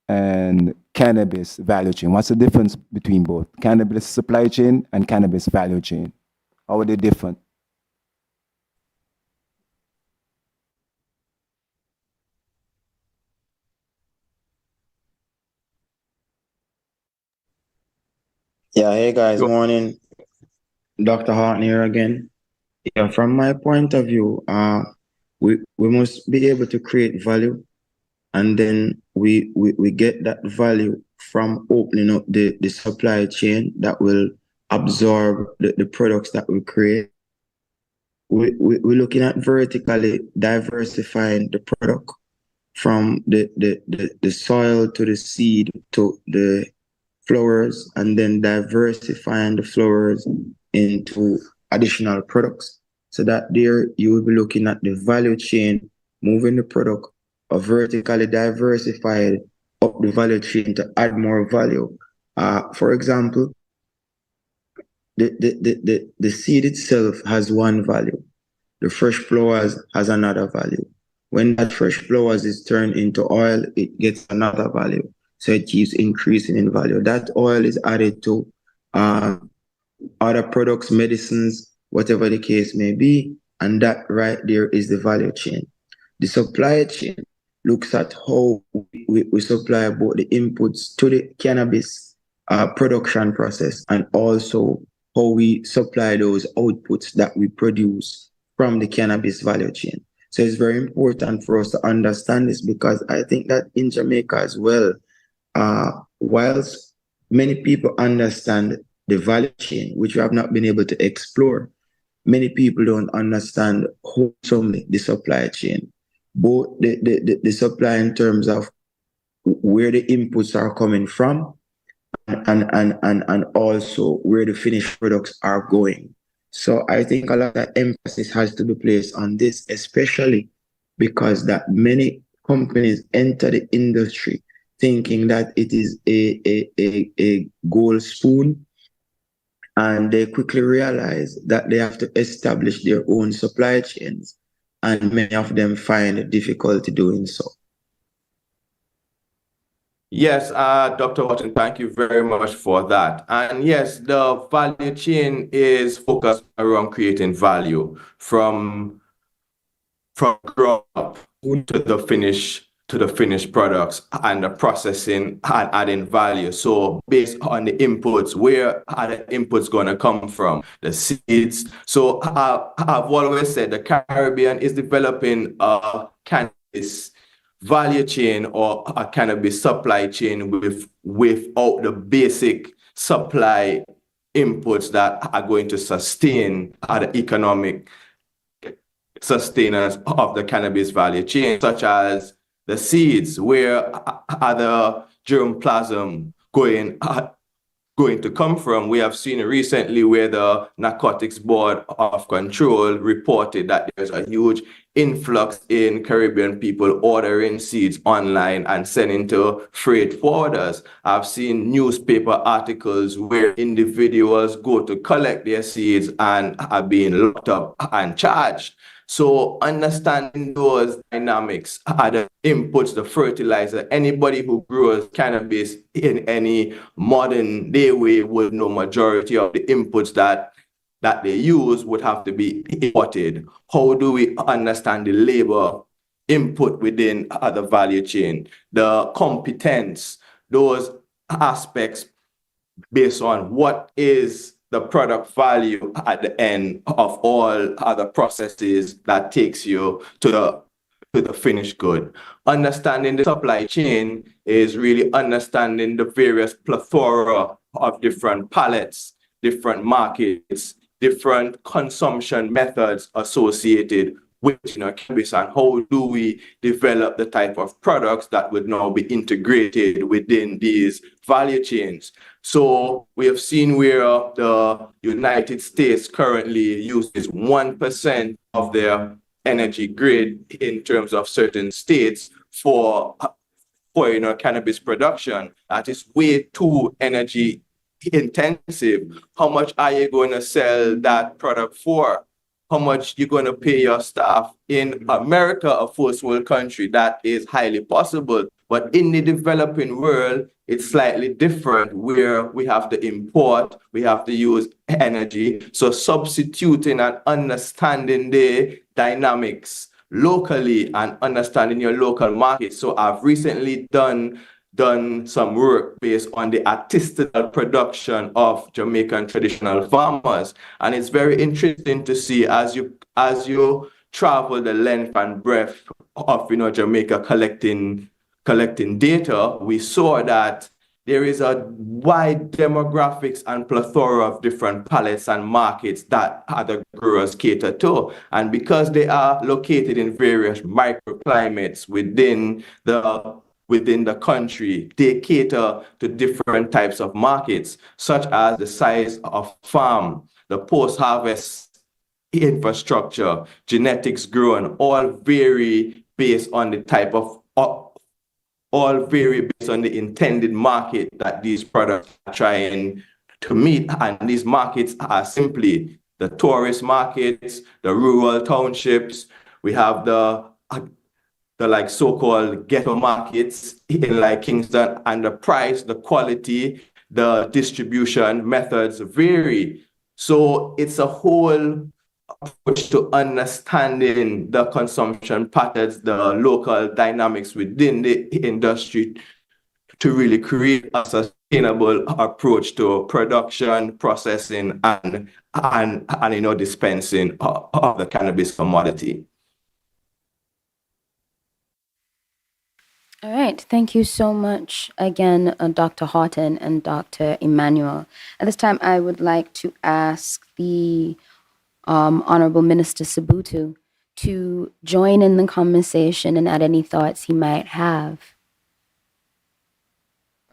and cannabis value chain? What's the difference between both? Cannabis supply chain and cannabis value chain. How are they different? Yeah, hey guys, morning. Dr. Haughton here again. Yeah, from my point of view, we must be able to create value, and then we get that value from opening up the supply chain that will absorb the products that we create. We're looking at vertically diversifying the product from the soil to the seed to the flowers, and then diversifying the flowers into additional products, so that there you will be looking at the value chain, moving the product or vertically diversified up the value chain to add more value. For example, the seed itself has one value. The fresh flowers has another value. When that fresh flowers is turned into oil, it gets another value. So it keeps increasing in value. That oil is added to other products, medicines, whatever the case may be. And that right there is the value chain. The supply chain looks at how we supply both the inputs to the cannabis production process, and also how we supply those outputs that we produce from the cannabis value chain. So it's very important for us to understand this, because I think that in Jamaica as well, whilst many people understand the value chain, which we have not been able to explore, many people don't understand wholesomely the supply chain, both the supply in terms of where the inputs are coming from, and also where the finished products are going. So I think a lot of emphasis has to be placed on this, especially because that many companies enter the industry thinking that it is a gold spoon, and they quickly realize that they have to establish their own supply chains, and many of them find difficulty doing so. Yes, Dr. Haughton, thank you very much for that. And yes, the value chain is focused around creating value from ground up to the finished products, and the processing and adding value. So based on the inputs, where are the inputs going to come from? The seeds. So I've always said the Caribbean is developing a cannabis value chain or a cannabis supply chain without the basic supply inputs that are going to sustain the economic sustainers of the cannabis value chain, such as the seeds, where are the germplasm going going to come from. We have seen recently where the Narcotics Board of Control reported that there's a huge influx in Caribbean people ordering seeds online and sending to freight forwarders. I've seen newspaper articles where individuals go to collect their seeds and are being locked up and charged. So understanding those dynamics are the inputs, the fertilizer. Anybody who grows cannabis in any modern day way would know majority of the inputs that they use would have to be imported. How do we understand the labor input within the value chain, the competence, those aspects based on what is the product value at the end of all other processes that takes you to the finished good. Understanding the supply chain is really understanding the various plethora of different palettes, different markets, different consumption methods associated with cannabis, and how do we develop the type of products that would now be integrated within these value chains. So we have seen where the United States currently uses 1% of their energy grid in terms of certain states for cannabis production. That is way too energy intensive. How much are you going to sell that product for? How much you're going to pay your staff? In America, a first world country, that is highly possible. But in the developing world, it's slightly different, where we have to import, we have to use energy. So substituting and understanding the dynamics locally and understanding your local market. So I've recently done some work based on the artisanal production of Jamaican traditional farmers. And it's very interesting to see as you travel the length and breadth of Jamaica collecting data, we saw that there is a wide demographics and plethora of different palettes and markets that other growers cater to. And because they are located in various microclimates within the country, they cater to different types of markets, such as the size of farm, the post-harvest infrastructure, genetics grown, all vary based on the type of all vary based on the intended market that these products are trying to meet. And these markets are simply the tourist markets, the rural townships. We have the like so-called ghetto markets in like Kingston, and the price, the quality, the distribution methods vary. So it's a whole approach to understanding the consumption patterns, the local dynamics within the industry, to really create a sustainable approach to production, processing, and dispensing of the cannabis commodity. All right. Thank you so much again, Dr. Haughton and Dr. Emanuel. At this time, I would like to ask the Honorable Minister Sabuto to join in the conversation and add any thoughts he might have.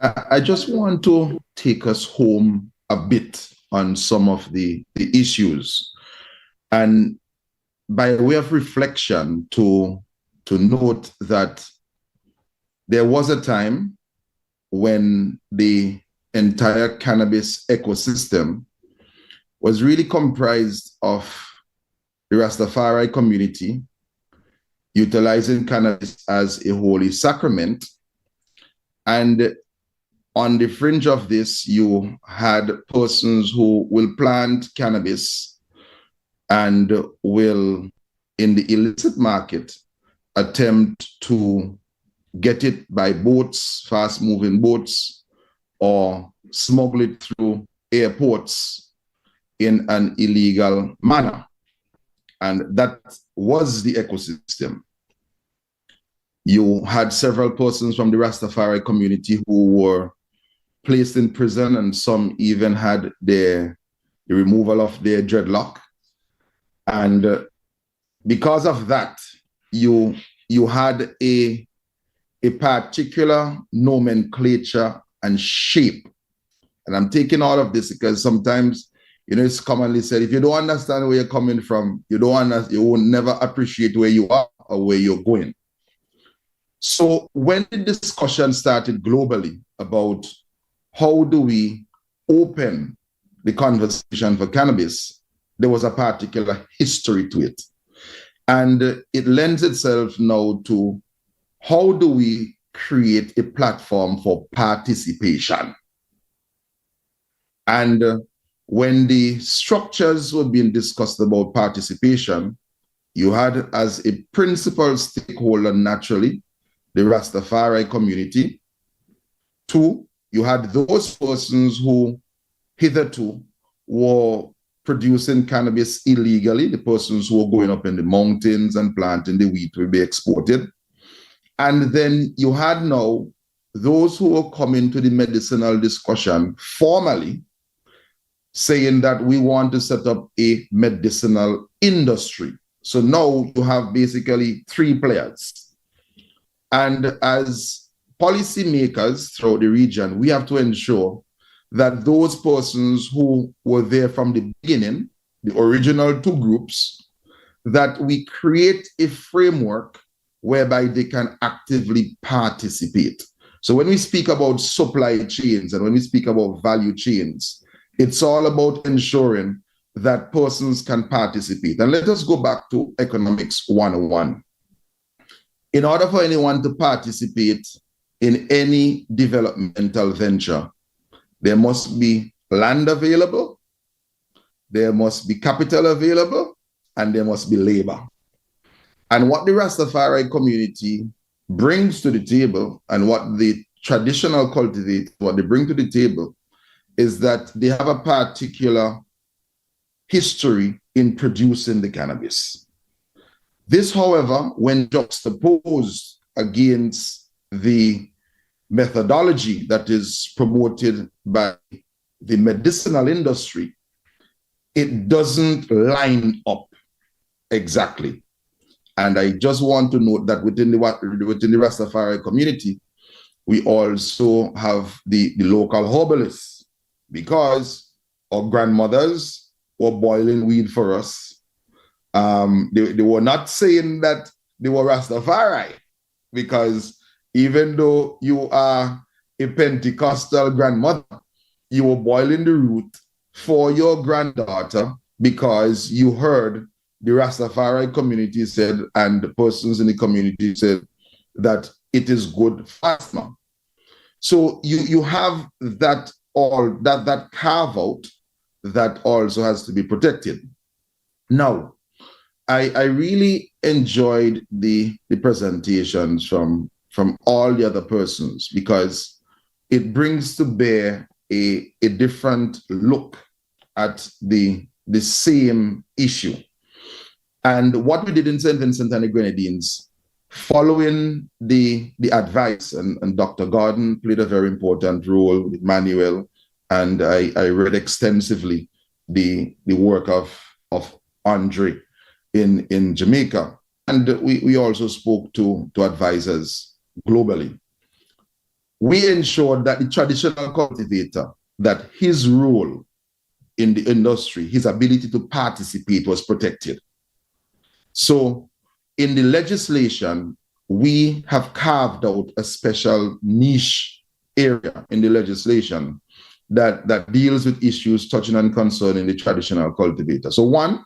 I just want to take us home a bit on some of the issues, and by way of reflection, to note that there was a time when the entire cannabis ecosystem was really comprised of the Rastafari community utilizing cannabis as a holy sacrament. And on the fringe of this, you had persons who will plant cannabis and will, in the illicit market, attempt to get it by boats, fast-moving boats, or smuggle it through airports in an illegal manner. And that was the ecosystem. You had several persons from the Rastafari community who were placed in prison, and some even had the removal of their dreadlock. And because of that, you had a particular nomenclature and shape And I'm taking all of this because sometimes, it's commonly said, if you don't understand where you're coming from, you will never appreciate where you are or where you're going. So when the discussion started globally about how do we open the conversation for cannabis, there was a particular history to it. And it lends itself now to how do we create a platform for participation? And when the structures were being discussed about participation, you had as a principal stakeholder, naturally, the Rastafari community. Two, you had those persons who hitherto were producing cannabis illegally, the persons who were going up in the mountains and planting the wheat will be exported. And then you had now those who were coming to the medicinal discussion formally saying that we want to set up a medicinal industry. So now you have basically three players. And as policymakers throughout the region, we have to ensure that those persons who were there from the beginning, the original two groups, that we create a framework whereby they can actively participate. So when we speak about supply chains and when we speak about value chains, it's all about ensuring that persons can participate. And let us go back to Economics 101. In order for anyone to participate in any developmental venture, there must be land available, there must be capital available, and there must be labor. And what the Rastafari community brings to the table and what the traditional cultivators, what they bring to the table is that they have a particular history in producing the cannabis. This, however, when juxtaposed against the methodology that is promoted by the medicinal industry, it doesn't line up exactly. And I just want to note that within the Rastafari community, we also have the local herbalists, because our grandmothers were boiling weed for us. They were not saying that they were Rastafari, because even though you are a Pentecostal grandmother, you were boiling the root for your granddaughter because you heard the Rastafari community said, and the persons in the community said, that it is good for asthma. So you have that carve out that also has to be protected. Now, I really enjoyed the presentations from all the other persons, because it brings to bear a different look at the same issue. And what we did in St. Vincent and the Grenadines, following the advice, and Dr. Gordon played a very important role with Emanuel, and I read extensively the work of Andre in Jamaica. And we also spoke to advisors globally. We ensured that the traditional cultivator, that his role in the industry, his ability to participate was protected. So in the legislation, we have carved out a special niche area in the legislation that deals with issues touching and concerning the traditional cultivator. So one,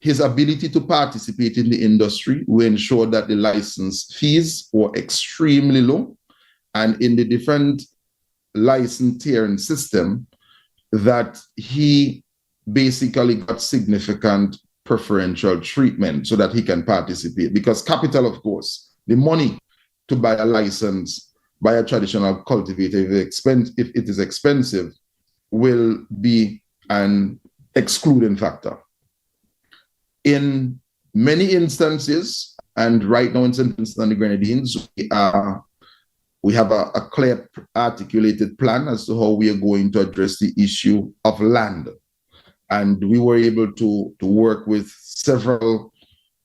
his ability to participate in the industry, we ensure that the license fees were extremely low, and in the different license tiering system, that he basically got significant preferential treatment so that he can participate. Because capital, of course, the money to buy a license by a traditional cultivator, if it is expensive, will be an excluding factor. In many instances, and right now in St. Vincent and the Grenadines, we have a clear articulated plan as to how we are going to address the issue of land. And we were able to work with several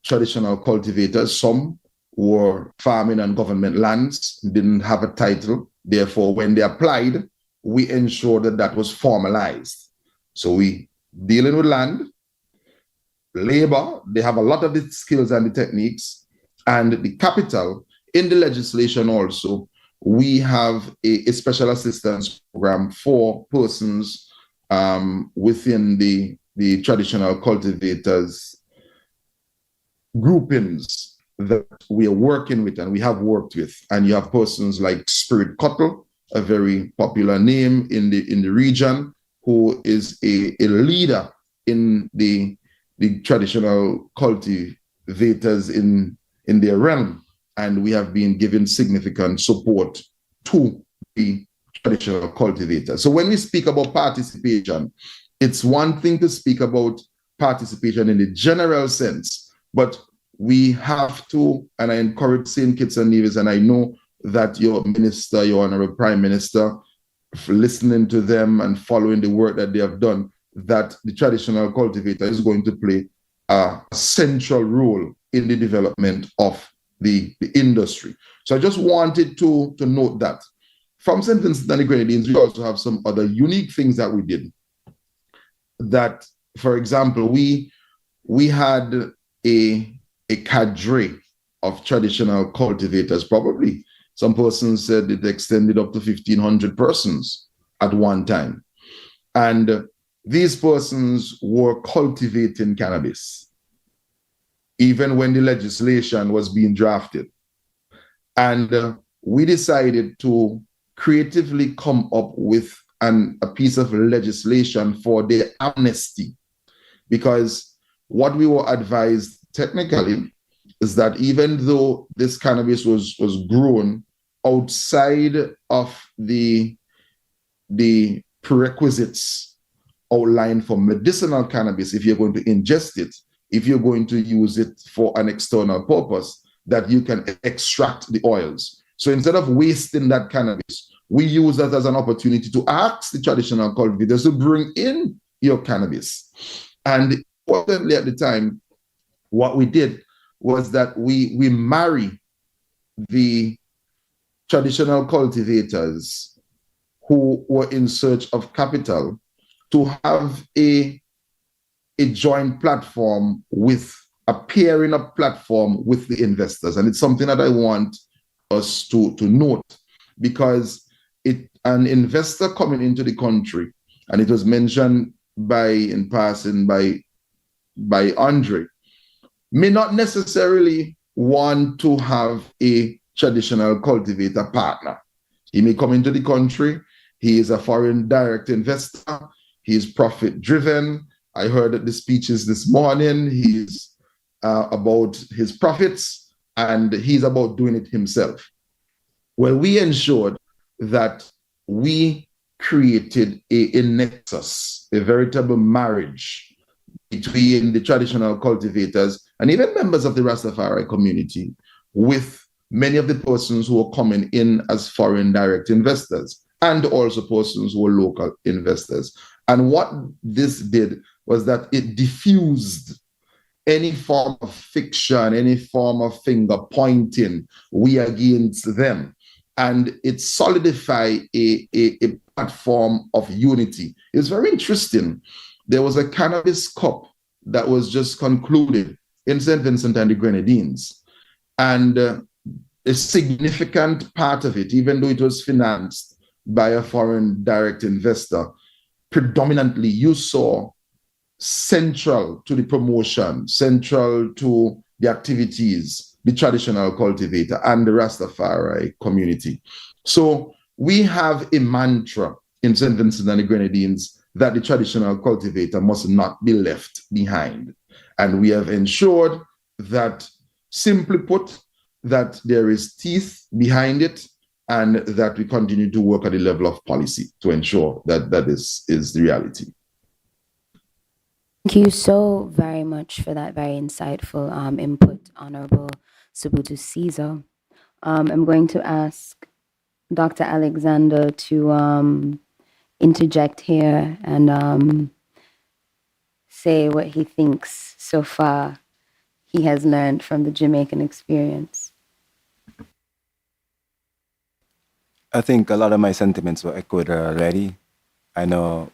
traditional cultivators. Some were farming on government lands, didn't have a title. Therefore, when they applied we ensured that that was formalized. So we dealing with land, labor, they have a lot of the skills and the techniques, and the capital. In the legislation also, we have a special assistance program for persons within the traditional cultivators groupings that we are working with and we have worked with. And you have persons like Spirit Cottle, a very popular name in the region, who is a leader in the traditional cultivators in their realm. And we have been giving significant support to the traditional cultivators. So when we speak about participation, it's one thing to speak about participation in the general sense, but we have to, and I encourage St. Kitts and Nevis, and I know that your minister, your Honorable Prime Minister, listening to them and following the work that they have done, that the traditional cultivator is going to play a central role in the development of the industry. So I just wanted to note that. From St. Vincent and the Grenadines, we also have some other unique things that we did. That, for example, we had a cadre of traditional cultivators, probably. Some persons said it extended up to 1,500 persons at one time. And these persons were cultivating cannabis, even when the legislation was being drafted. And we decided to creatively come up with a piece of legislation for their amnesty, because what we were advised technically is that even though this cannabis was grown outside of the prerequisites outlined for medicinal cannabis, if you're going to ingest it, if you're going to use it for an external purpose, that you can extract the oils. So instead of wasting that cannabis, we use that as an opportunity to ask the traditional cultivators to bring in your cannabis. And importantly at the time, what we did was that we marry the traditional cultivators who were in search of capital to have a joint platform with a pairing up platform with the investors. And it's something that I want us to note, because an investor coming into the country, and it was mentioned in passing by Andre, may not necessarily want to have a traditional cultivator partner. He may come into the country, he is a foreign direct investor, he is profit driven. I heard the speeches this morning, he's about his profits and he's about doing it himself. Well, we ensured that we created a nexus, a veritable marriage between the traditional cultivators and even members of the Rastafari community with many of the persons who are coming in as foreign direct investors and also persons who are local investors. And what this did was that it diffused any form of fiction, any form of finger pointing, we against them. And it solidified a platform of unity. It's very interesting. There was a cannabis cup that was just concluded in St. Vincent and the Grenadines. And a significant part of it, even though it was financed by a foreign direct investor, predominantly you saw central to the promotion, central to the activities, the traditional cultivator and the Rastafari community. So we have a mantra in St. Vincent and the Grenadines that the traditional cultivator must not be left behind. And we have ensured that, simply put, that there is teeth behind it and that we continue to work at the level of policy to ensure that that is the reality. Thank you so very much for that very insightful input, Honorable Sabuto Caesar. I'm going to ask Dr. Alexander to interject here and say what he thinks so far he has learned from the Jamaican experience. I think a lot of my sentiments were echoed already. I know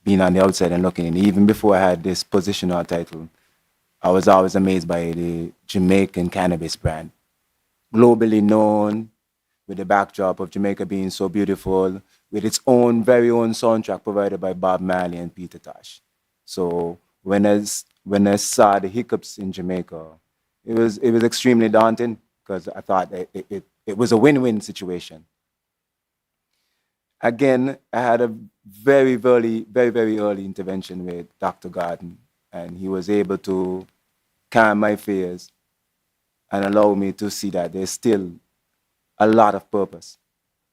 being on the outside and looking in, even before I had this position or title, I was always amazed by the Jamaican cannabis brand. Globally known, with the backdrop of Jamaica being so beautiful, with its own very own soundtrack provided by Bob Marley and Peter Tosh. So when I saw the hiccups in Jamaica, it was extremely daunting because I thought it was a win-win situation. Again, I had a very early intervention with Dr. Garden, and he was able to calm my fears and allow me to see that there's still a lot of purpose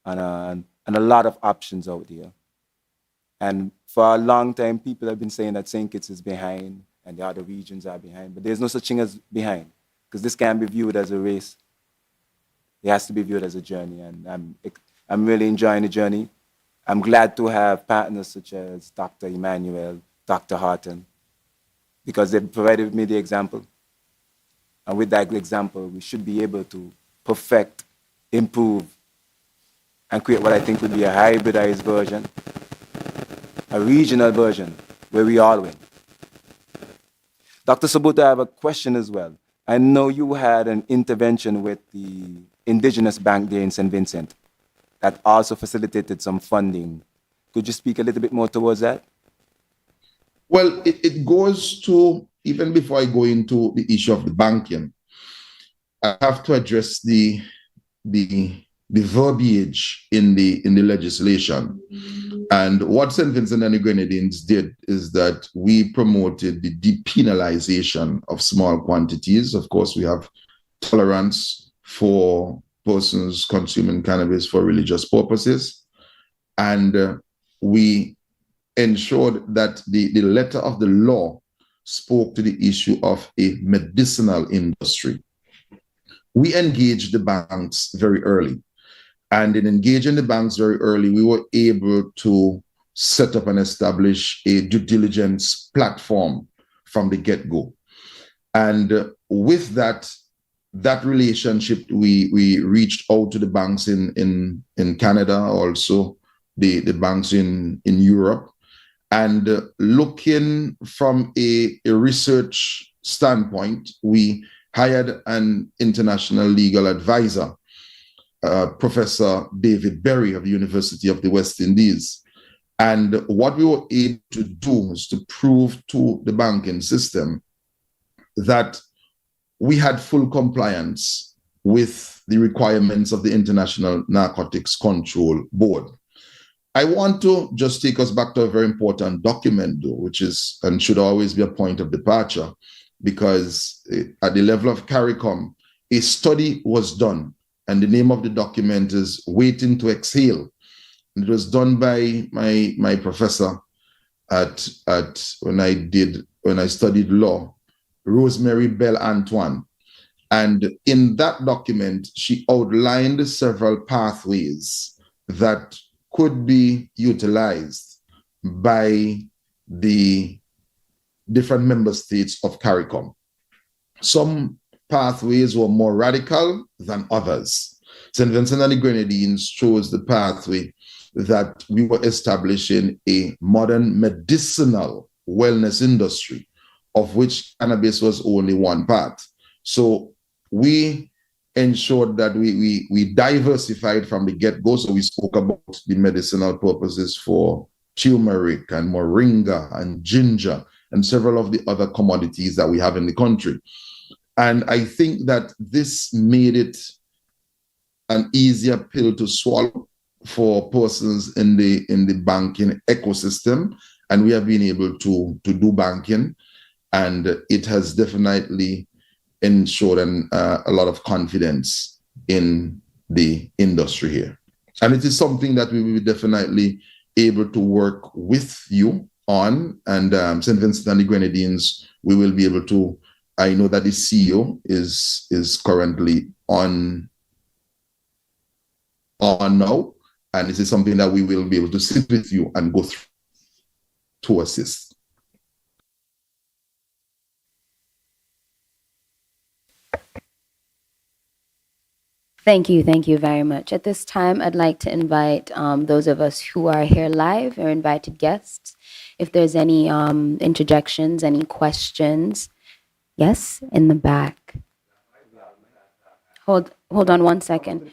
and a lot of options out there. And for a long time, people have been saying that St. Kitts is behind and the other regions are behind, but there's no such thing as behind because this can't be viewed as a race. It has to be viewed as a journey, and I'm really enjoying the journey. I'm glad to have partners such as Dr. Emanuel, Dr. Haughton, because they provided me the example. And with that example, we should be able to perfect, improve, and create what I think would be a hybridized version, a regional version where we all win. Dr. Sabuto, I have a question as well. I know you had an intervention with the Indigenous Bank there in St. Vincent that also facilitated some funding. Could you speak a little bit more towards that? Well, it goes to, even before I go into the issue of the banking, I have to address the verbiage in the legislation. And what St. Vincent and the Grenadines did is that we promoted the depenalization of small quantities. Of course, we have tolerance for persons consuming cannabis for religious purposes. And we ensured that the letter of the law spoke to the issue of a medicinal industry. We engaged the banks very early. And in engaging the banks very early, we were able to set up and establish a due diligence platform from the get-go. And with that relationship, we reached out to the banks in Canada, also the banks in Europe. And looking from a research standpoint, we hired an international legal advisor, Professor David Berry of the University of the West Indies. And what we were able to do was to prove to the banking system that we had full compliance with the requirements of the International Narcotics Control Board. I want to just take us back to a very important document, though, which is and should always be a point of departure, because at the level of CARICOM, a study was done, and the name of the document is Waiting to Exhale. And it was done by my professor at when I studied law, Rosemary Bell Antoine. And in that document, she outlined several pathways that could be utilized by the different member states of CARICOM. Some pathways were more radical than others. St. Vincent and the Grenadines chose the pathway that we were establishing a modern medicinal wellness industry, of which cannabis was only one part. So we ensured that we diversified from the get-go. So we spoke about the medicinal purposes for turmeric and moringa and ginger and several of the other commodities that we have in the country. And I think that this made it an easier pill to swallow for persons in the banking ecosystem. And we have been able to do banking, and it has definitely ensured a lot of confidence in the industry here. And it is something that we will be definitely able to work with you on. And St. Vincent and the Grenadines, we will be able to, I know that the CEO is currently on now, and this is something that we will be able to sit with you and go through to assist. Thank you very much. At this time, I'd like to invite those of us who are here live or invited guests, if there's any interjections, any questions. Yes, in the back. Hold on one second.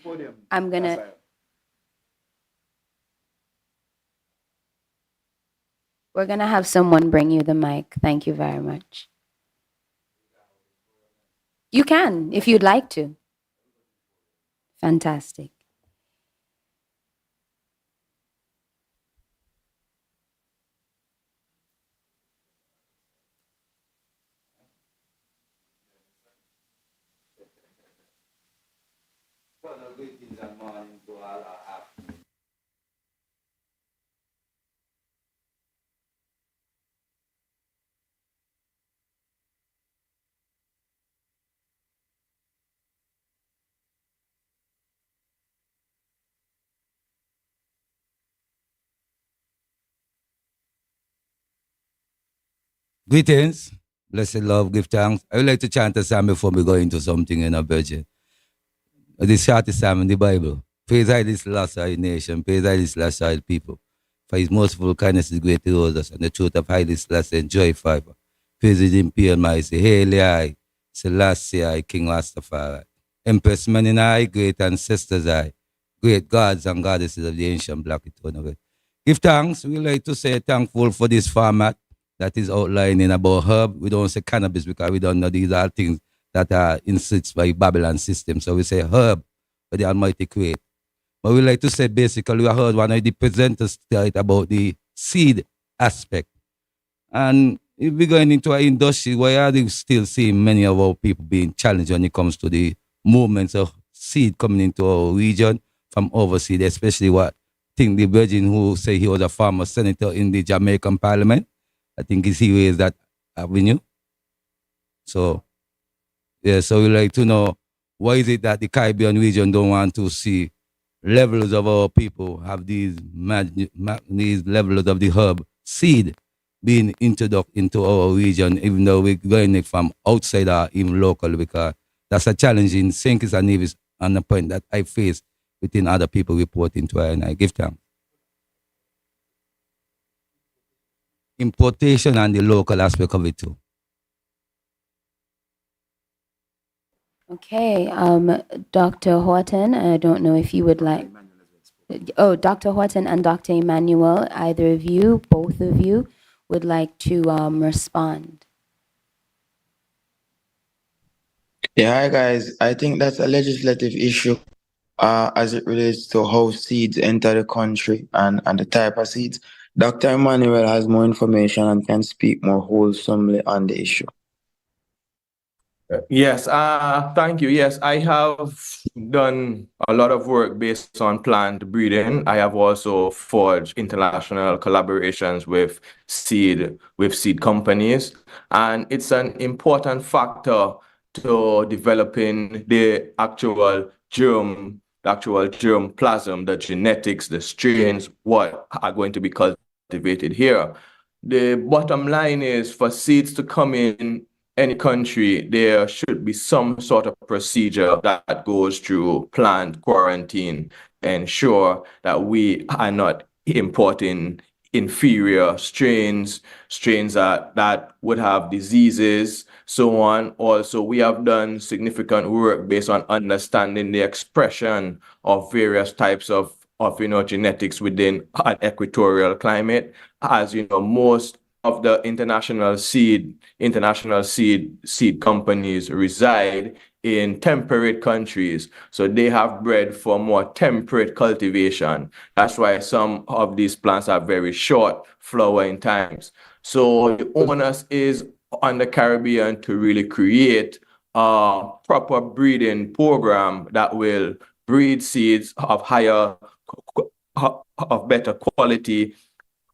We're gonna have someone bring you the mic. Thank you very much. You can, if you'd like to. Fantastic. Greetings, blessed love, give thanks. I would like to chant a psalm before we go into something in a virgin. The shortest psalm in the Bible. Praise I this last nation, praise I this last people. For his merciful kindness is great towards us, and the truth of Haile Selassie and joy forever. Praise his imperial mighty. Hail I, Selassie I, King Rastafari. Empress many I, great ancestors I, great gods and goddesses of the ancient black eternal. Give thanks. We like to say thankful for this format that is outlining about herb. We don't say cannabis because we don't know these are things that are insisted by Babylon system. So we say herb for the Almighty create. But we like to say basically we heard one of the presenters tell about the seed aspect. And if we're going into our industry, why are they still seeing many of our people being challenged when it comes to the movements of seed coming into our region from overseas, especially what think the Virgin who say he was a former senator in the Jamaican parliament. I think he raised that avenue. So, yeah, so we like to know why is it that the Caribbean region don't want to see levels of our people have these levels of the herb seed being introduced into our region, even though we're going from outside or even local, because that's a challenge in St. Kitts and Nevis and the point that I face within other people reporting to her, and I give thanks. Importation and the local aspect of it too. Okay, Dr. Haughton, I don't know if you would like. Oh, Dr. Haughton and Dr. Emanuel, either of you, both of you, would like to respond. Yeah, hi guys. I think that's a legislative issue as it relates to how seeds enter the country and the type of seeds. Dr. Emanuel has more information and can speak more wholesomely on the issue. Yes, thank you. Yes, I have done a lot of work based on plant breeding. I have also forged international collaborations with seed companies, and it's an important factor to developing the actual germplasm, the genetics, the strains, what are going to be cultivated here. The bottom line is for seeds to come in any country, there should be some sort of procedure that goes through plant quarantine, ensure that we are not importing inferior strains that would have diseases, so on. Also, we have done significant work based on understanding the expression of various types of genetics within an equatorial climate. As you know, most of the international seed companies reside in temperate countries. So they have bred for more temperate cultivation. That's why some of these plants are very short flowering times. So the onus is on the Caribbean to really create a proper breeding program that will breed seeds of better quality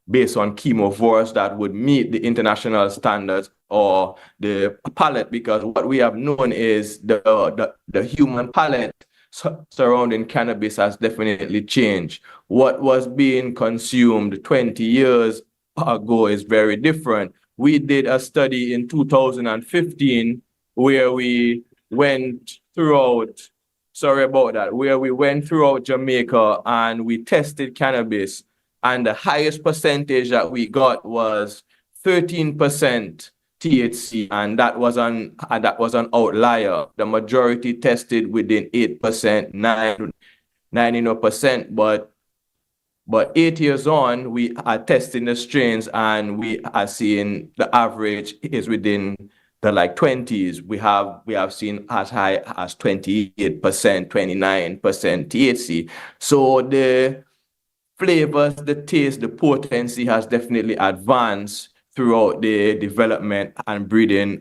based on chemovores that would meet the international standards or the palate, because what we have known is the human palate surrounding cannabis has definitely changed. What was being consumed 20 years ago is very different. We did a study in 2015 where we went throughout sorry about that, where we went throughout Jamaica and we tested cannabis, and the highest percentage that we got was 13% THC, and that was an outlier. The majority tested within 8%, 90%, but 8 years on, we are testing the strains and we are seeing the average is within the 20s. We have seen as high as 28%, 29% THC. So the flavors, the taste, the potency has definitely advanced throughout the development and breeding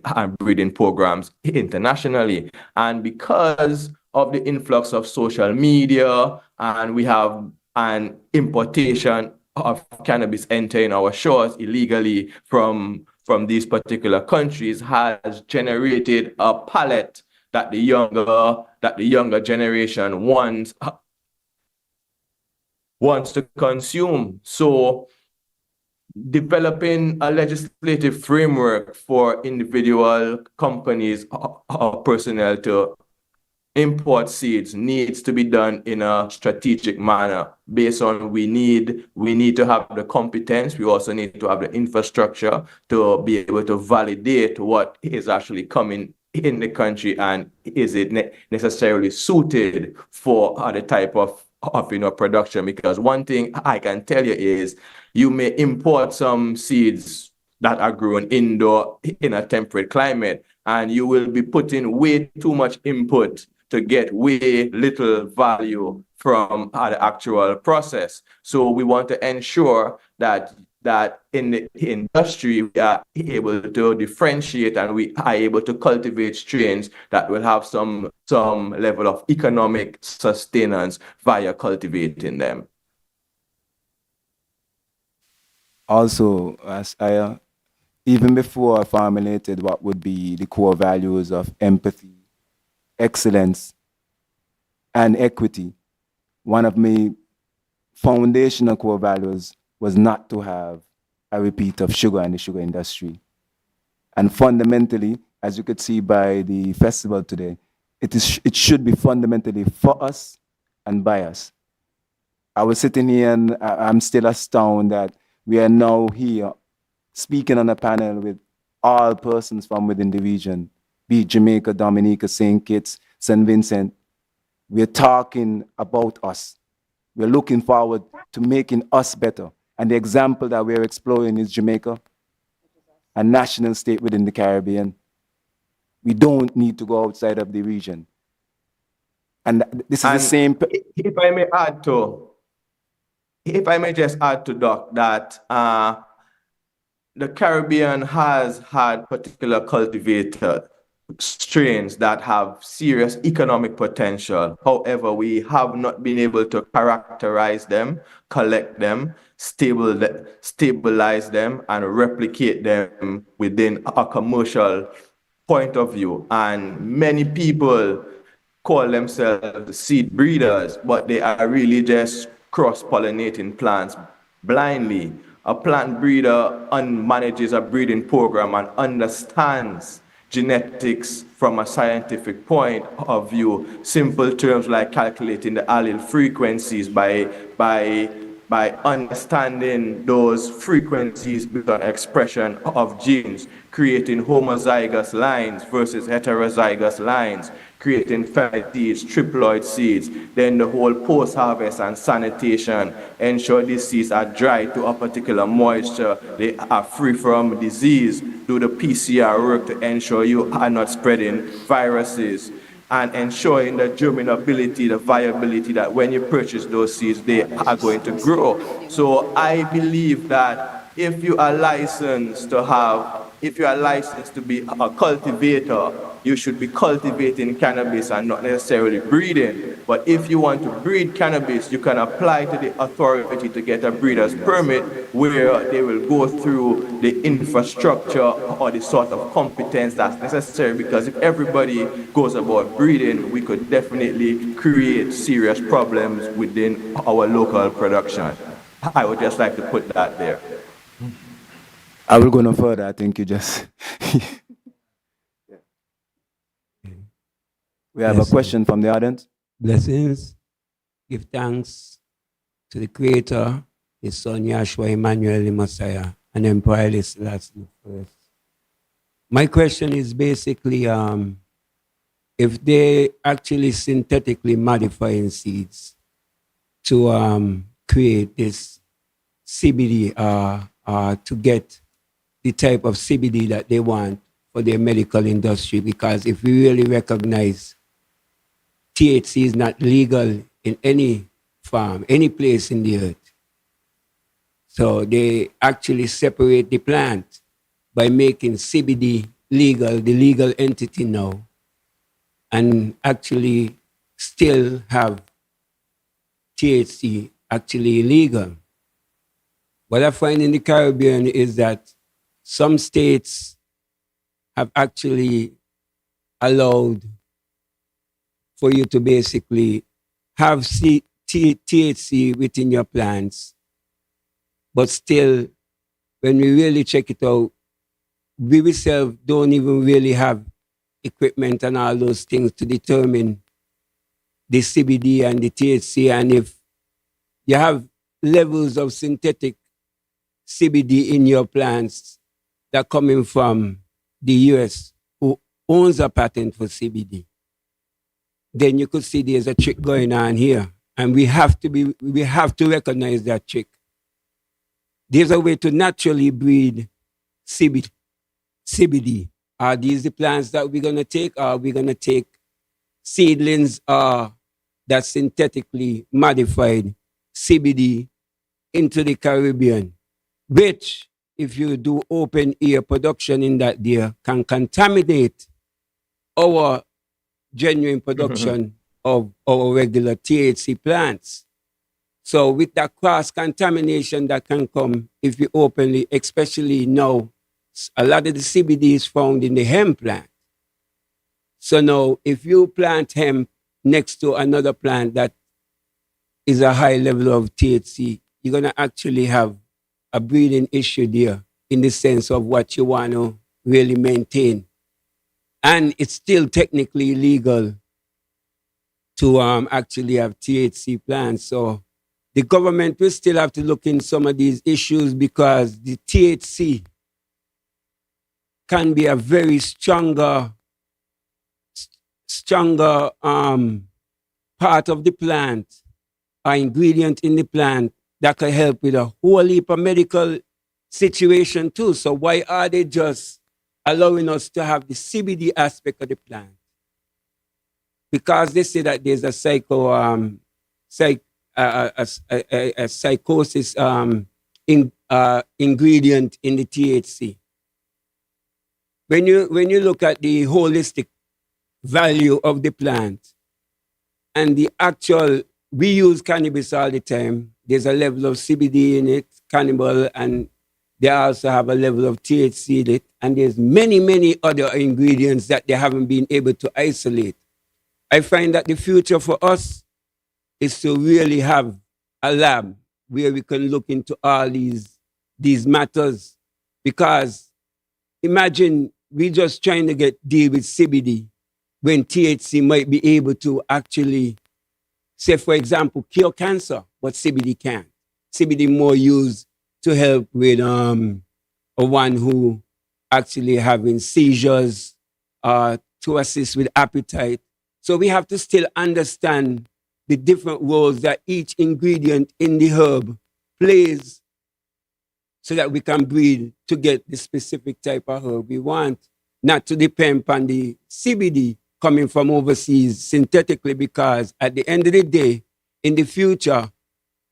programs internationally. And because of the influx of social media, and we have an importation of cannabis entering our shores illegally from these particular countries, has generated a palate that the younger generation wants to consume. So developing a legislative framework for individual companies or personnel to import seeds needs to be done in a strategic manner based on we need to have the competence. We also need to have the infrastructure to be able to validate what is actually coming in the country and is it necessarily suited for the type of production. Because one thing I can tell you is you may import some seeds that are grown indoor in a temperate climate, and you will be putting way too much input to get way little value from the actual process. So we want to ensure that in the industry, we are able to differentiate and we are able to cultivate strains that will have some level of economic sustenance via cultivating them. Also, as I, even before I formulated what would be the core values of empathy, excellence, and equity, one of my foundational core values was not to have a repeat of sugar in the sugar industry. And fundamentally, as you could see by the festival today, it should be fundamentally for us and by us. I was sitting here and I'm still astounded that we are now here speaking on a panel with all persons from within the region, be it Jamaica, Dominica, St. Kitts, St. Vincent. We're talking about us. We're looking forward to making us better. And the example that we're exploring is Jamaica, a national state within the Caribbean. We don't need to go outside of the region. And this is the same. If I may just add to Doc that the Caribbean has had particular cultivator strains that have serious economic potential. However, we have not been able to characterize them, collect them, stabilize them, and replicate them within a commercial point of view. And many people call themselves seed breeders, but they are really just cross-pollinating plants blindly. A plant breeder manages a breeding program and understands genetics from a scientific point of view. Simple terms like calculating the allele frequencies by understanding those frequencies based on expression of genes, creating homozygous lines versus heterozygous lines, creating fertile seeds, triploid seeds, then the whole post-harvest and sanitation, ensure these seeds are dry to a particular moisture, they are free from disease, do the PCR work to ensure you are not spreading viruses, and ensuring the germinability, the viability, that when you purchase those seeds, they are going to grow. So I believe that if you are licensed to be a cultivator, you should be cultivating cannabis and not necessarily breeding. But if you want to breed cannabis, you can apply to the authority to get a breeder's permit where they will go through the infrastructure or the sort of competence that's necessary. Because if everybody goes about breeding, we could definitely create serious problems within our local production. I would just like to put that there. I will go no further. I think you just... We have a question from the audience. Blessings. Give thanks to the Creator, His Son Yahshua Emanuel, the Messiah, and Emperor Selassie first. My question is basically, if they actually synthetically modifying seeds to create this CBD to get the type of CBD that they want for their medical industry, because if we really recognize THC is not legal in any farm, any place in the earth. So they actually separate the plant by making CBD legal, the legal entity now, and actually still have THC actually illegal. What I find in the Caribbean is that some states have actually allowed for you to basically have THC within your plants, but still, when we really check it out, we ourselves don't even really have equipment and all those things to determine the CBD and the THC. And if you have levels of synthetic CBD in your plants that are coming from the US, who owns a patent for CBD, then you could see there's a trick going on here. And we have to recognize that trick. There's a way to naturally breed CBD. Are these the plants that we're gonna take? Are we gonna take seedlings that's synthetically modified CBD into the Caribbean, which, if you do open air production in that there, can contaminate our genuine production of our regular THC plants. So with that cross-contamination that can come if you openly, especially now, a lot of the CBD is found in the hemp plant. So now, if you plant hemp next to another plant that is a high level of THC, you're going to actually have a breeding issue there in the sense of what you want to really maintain. And it's still technically legal to actually have THC plants. So the government will still have to look in some of these issues, because the THC can be a very stronger part of the plant, or ingredient in the plant that can help with a whole heap of medical situation too. So why are they just allowing us to have the CBD aspect of the plant? Because they say that there's a psychosis ingredient in the THC. When you look at the holistic value of the plant and the actual, we use cannabis all the time. There's a level of CBD in it, cannabis, and they also have a level of THC in it. And there's many, many other ingredients that they haven't been able to isolate. I find that the future for us is to really have a lab where we can look into all these matters. Because imagine we just trying to deal with CBD when THC might be able to actually, say for example, cure cancer, but CBD can't. CBD more used to help with one who actually having seizures, to assist with appetite. So we have to still understand the different roles that each ingredient in the herb plays, so that we can breed to get the specific type of herb we want, not to depend on the CBD coming from overseas synthetically, because at the end of the day, in the future,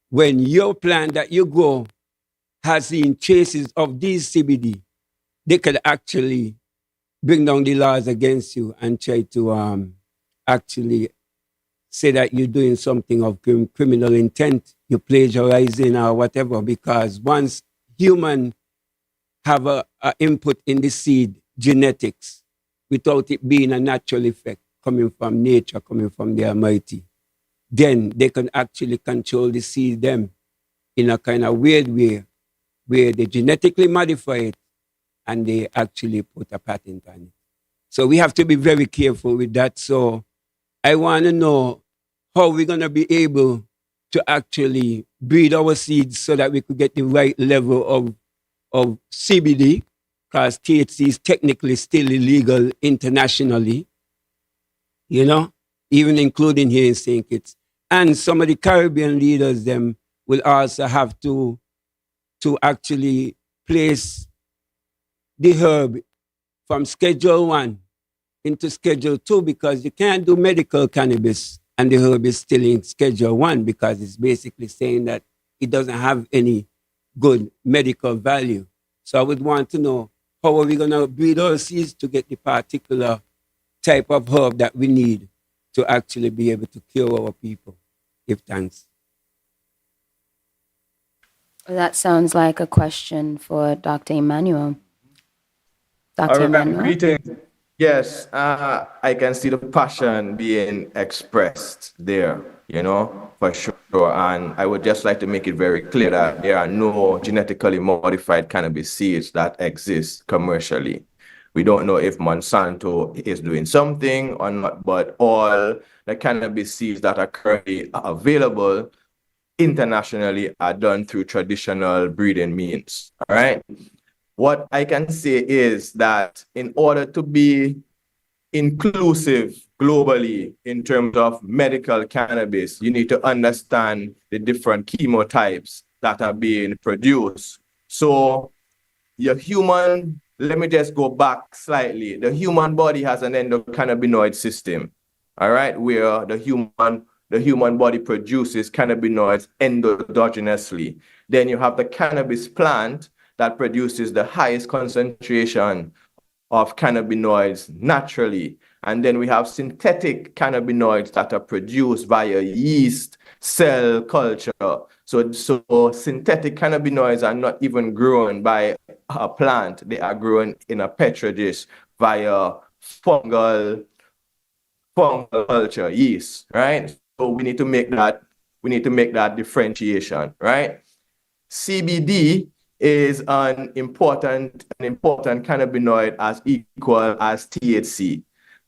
when your plant that you grow has seen traces of these CBD, they could actually bring down the laws against you and try to actually say that you're doing something of criminal intent, you're plagiarizing or whatever, because once human have a input in the seed genetics without it being a natural effect coming from nature, coming from the Almighty, then they can actually control the seed them in a kind of weird way, where they genetically modify it and they actually put a patent on it. So we have to be very careful with that. So I want to know how we're going to be able to actually breed our seeds so that we could get the right level of CBD, because THC is technically still illegal internationally, you know, even including here in St. Kitts. And some of the Caribbean leaders, them, will also have to actually place the herb from Schedule 1 into Schedule 2, because you can't do medical cannabis and the herb is still in Schedule 1, because it's basically saying that it doesn't have any good medical value. So I would want to know, how are we going to breed our seeds to get the particular type of herb that we need to actually be able to cure our people? Give thanks. That sounds like a question for Dr. Emanuel. Dr. All right, Emanuel? greetings. Yes, I can see the passion being expressed there, you know, for sure. And I would just like to make it very clear that there are no genetically modified cannabis seeds that exist commercially. We don't know if Monsanto is doing something or not, but all the cannabis seeds that are currently available internationally are done through traditional breeding means. All right. What I can say is that in order to be inclusive globally in terms of medical cannabis, you need to understand the different chemotypes that are being produced. So your human, let me just go back slightly. The human body has an endocannabinoid system, all right, where the human body produces cannabinoids endogenously. Then you have the cannabis plant that produces the highest concentration of cannabinoids naturally. And then we have synthetic cannabinoids that are produced via yeast cell culture. So synthetic cannabinoids are not even grown by a plant. They are grown in a petri dish via fungal culture, yeast, right? So we need to make that differentiation, right? CBD is an important cannabinoid as equal as THC.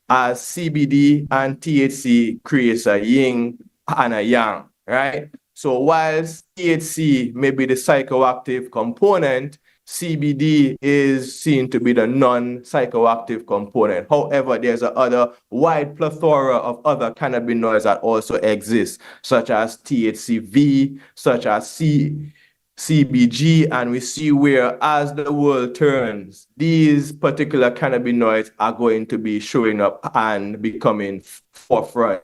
As CBD and THC creates a yin and a yang, right? So whilst THC may be the psychoactive component, CBD is seen to be the non-psychoactive component. However, there's a other wide plethora of other cannabinoids that also exist, such as THCV, such as CBG, and we see where as the world turns, these particular cannabinoids are going to be showing up and becoming forefront.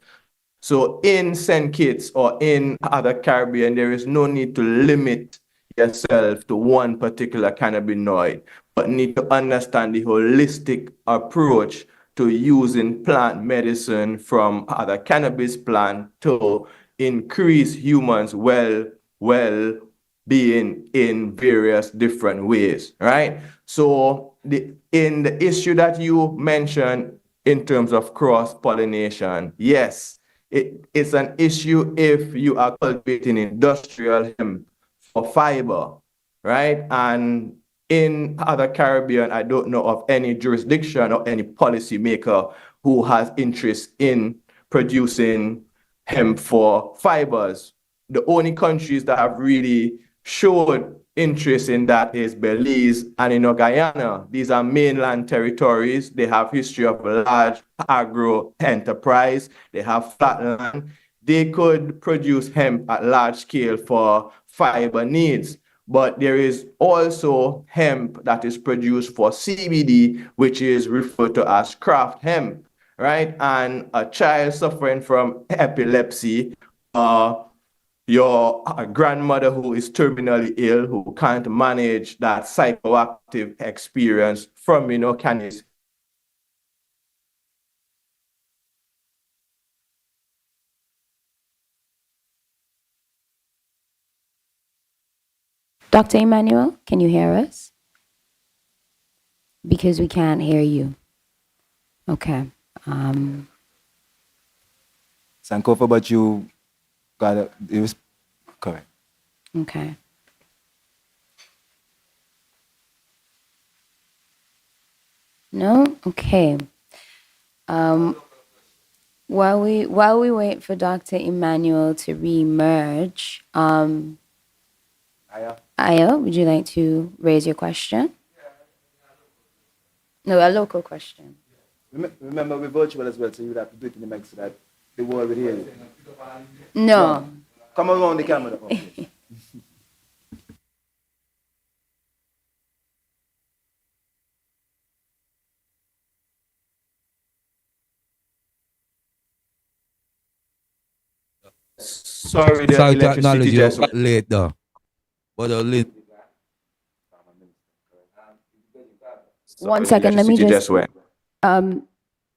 So in St. Kitts or in other Caribbean, there is no need to limit yourself to one particular cannabinoid, but need to understand the holistic approach to using plant medicine from other cannabis plant to increase humans' well-being in various different ways, right? So in the issue that you mentioned in terms of cross-pollination, yes, it's an issue if you are cultivating industrial hemp for fiber, right? And in other Caribbean, I don't know of any jurisdiction or any policymaker who has interest in producing hemp for fibers. The only countries that have really showed interest in that is Belize and in Guyana. These are mainland territories. They have history of large agro enterprise. They have flat land. They could produce hemp at large scale for fiber needs. But there is also hemp that is produced for CBD, which is referred to as craft hemp, right? And a child suffering from epilepsy, your grandmother who is terminally ill, who can't manage that psychoactive experience from, cannabis. Dr. Emanuel, can you hear us? Because we can't hear you. Okay. Sankofa, but you it was correct. Okay. No? Okay. While we wait for Dr. Emanuel to re-emerge, Aya, would you like to raise your question? No, a local question. Remember, we're virtual as well, so you would have to do it in the mic so that the world will hear you. No. Come around the camera. Sorry, the Sorry, electricity technology just late though. But late. One second, let me electricity just went.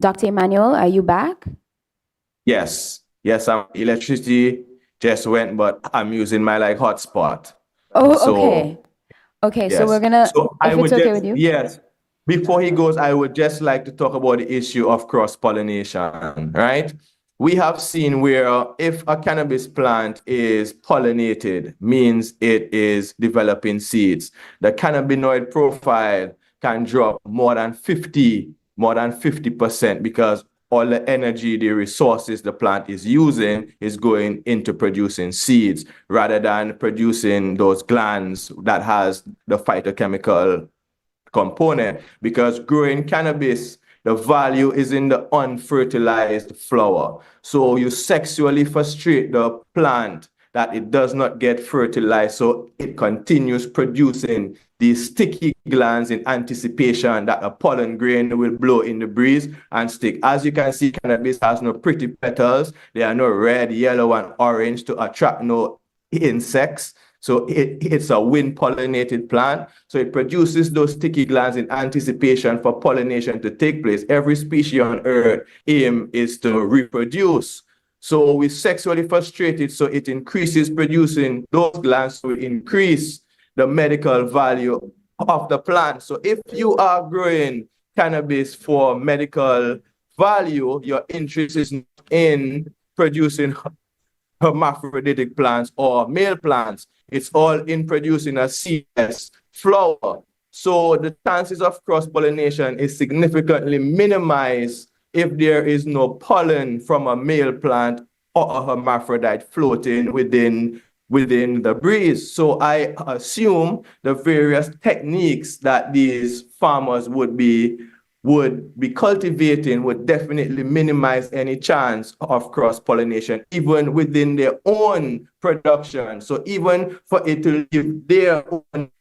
Dr. Emanuel, are you back? Yes, electricity just went, but I'm using my hotspot. Oh, So, okay. Okay, so yes. we're gonna, So if it's okay with you. yes. Before he goes, I would just like to talk about the issue of cross-pollination, right? We have seen where if a cannabis plant is pollinated, means it is developing seeds. The cannabinoid profile can drop more than 50% because all the energy, the resources the plant is using is going into producing seeds rather than producing those glands that has the phytochemical component. Because growing cannabis, the value is in the unfertilized flower. So you sexually frustrate the plant that it does not get fertilized, so it continues producing these sticky glands in anticipation that a pollen grain will blow in the breeze and stick. As you can see, cannabis has no pretty petals. There are no red, yellow, and orange to attract no insects. So it's a wind pollinated plant. So it produces those sticky glands in anticipation for pollination to take place. Every species on earth aim is to reproduce. So we sexually frustrated, so it increases producing those glands to increase the medical value of the plant. So if you are growing cannabis for medical value, your interest is in producing hermaphroditic plants or male plants. It's all in producing a seedless flower. So the chances of cross-pollination is significantly minimized if there is no pollen from a male plant or a hermaphrodite floating within the breeze. So I assume the various techniques that these farmers would be cultivating would definitely minimize any chance of cross-pollination, even within their own production. So even for it to leave their own,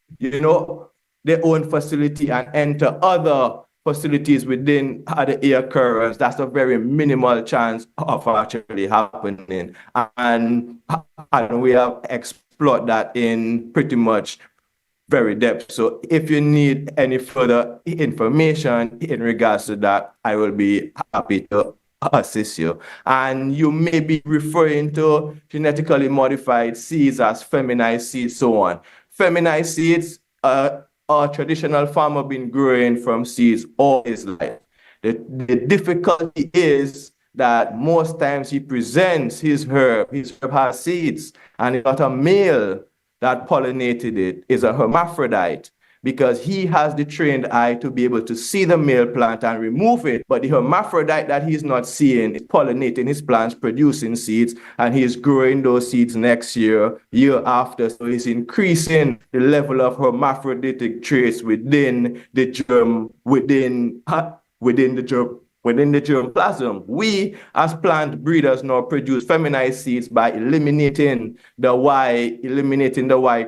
their own facility and enter other facilities within the occurrence, that's a very minimal chance of actually happening. And we have explored that in pretty much very depth. So if you need any further information in regards to that, I will be happy to assist you. And you may be referring to genetically modified seeds as feminized seeds, so on. Feminized seeds, our traditional farmer been growing from seeds all his life. The difficulty is that most times he presents his herb has seeds, and it's not a male that pollinated it, is a hermaphrodite, because he has the trained eye to be able to see the male plant and remove it. But the hermaphrodite that he's not seeing is pollinating his plants, producing seeds, and he's growing those seeds next year, year after. So he's increasing the level of hermaphroditic traits within the germ, within the germplasm. We, as plant breeders, now produce feminized seeds by eliminating the Y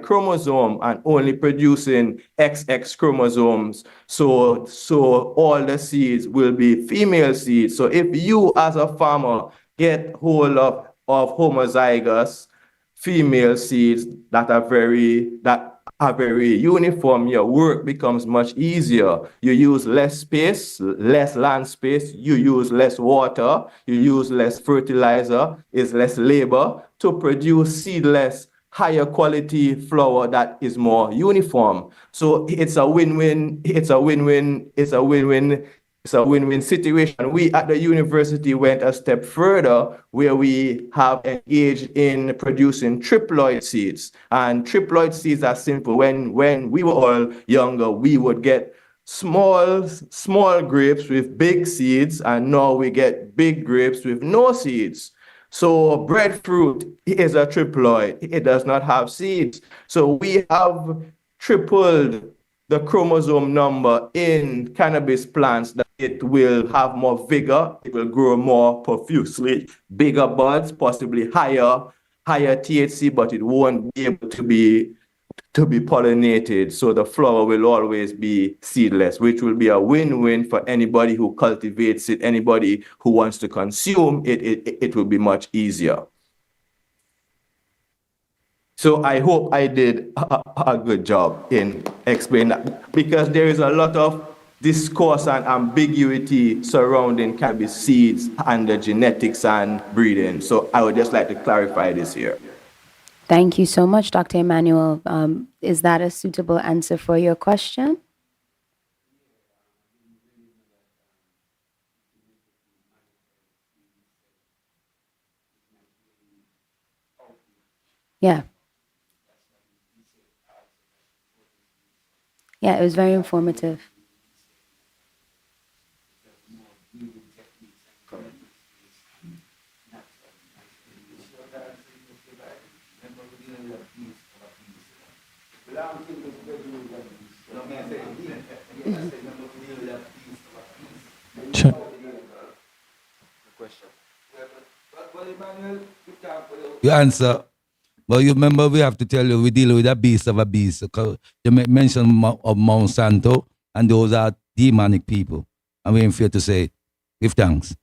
chromosome and only producing XX chromosomes. So all the seeds will be female seeds. So if you, as a farmer, get hold of homozygous female seeds that are very uniform, your work becomes much easier. You use less space, less land space, you use less water, you use less fertilizer, it's less labor to produce seedless, higher quality flower that is more uniform. So it's a win-win situation. We at the university went a step further, where we have engaged in producing triploid seeds. And triploid seeds are simple. When we were all younger, we would get small grapes with big seeds, and now we get big grapes with no seeds. So breadfruit is a triploid. It does not have seeds. So we have tripled the chromosome number in cannabis plants, that it will have more vigor, it will grow more profusely, bigger buds, possibly higher THC, but it won't be able to be pollinated. So the flower will always be seedless, which will be a win-win for anybody who cultivates it, anybody who wants to consume it, it will be much easier. So I hope I did a good job in explaining that, because there is a lot of discourse and ambiguity surrounding cannabis seeds and the genetics and breeding. So I would just like to clarify this here. Thank you so much, Dr. Emanuel. Is that a suitable answer for your question? Yeah. Yeah, it was very informative. You answer. But you remember, we have to tell you, we deal with a beast of a beast. You mentioned of Monsanto, and those are demonic people. And we ain't fear to say, give thanks.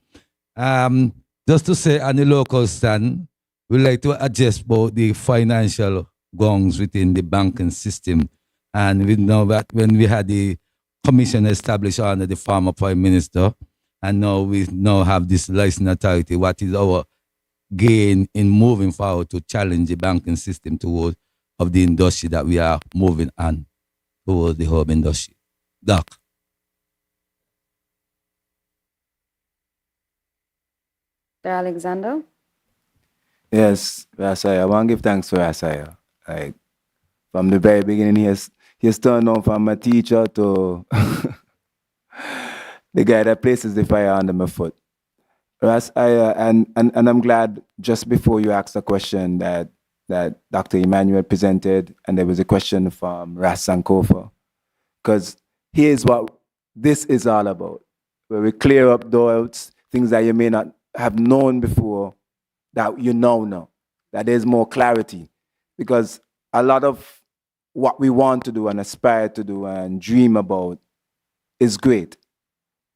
Just to say, on the local stand, we like to adjust about the financial gongs within the banking system. And we know that when we had the commission established under the former Prime Minister, and now we now have this licensing authority, what is our gain in moving forward to challenge the banking system towards of the industry that we are moving on towards the home industry? Doc. Dr. Alexander? Yes, Rasaya. I want to give thanks for Rasaya. Like, from the very beginning, he's turned on from a teacher to the guy that places the fire under my foot. Rasaya, and I'm glad just before you asked the question that Dr. Emanuel presented, and there was a question from Ras Sankofa. Because here's what this is all about, where we clear up doubts, things that you may not have known before, that you now know, that there's more clarity. Because a lot of what we want to do and aspire to do and dream about is great,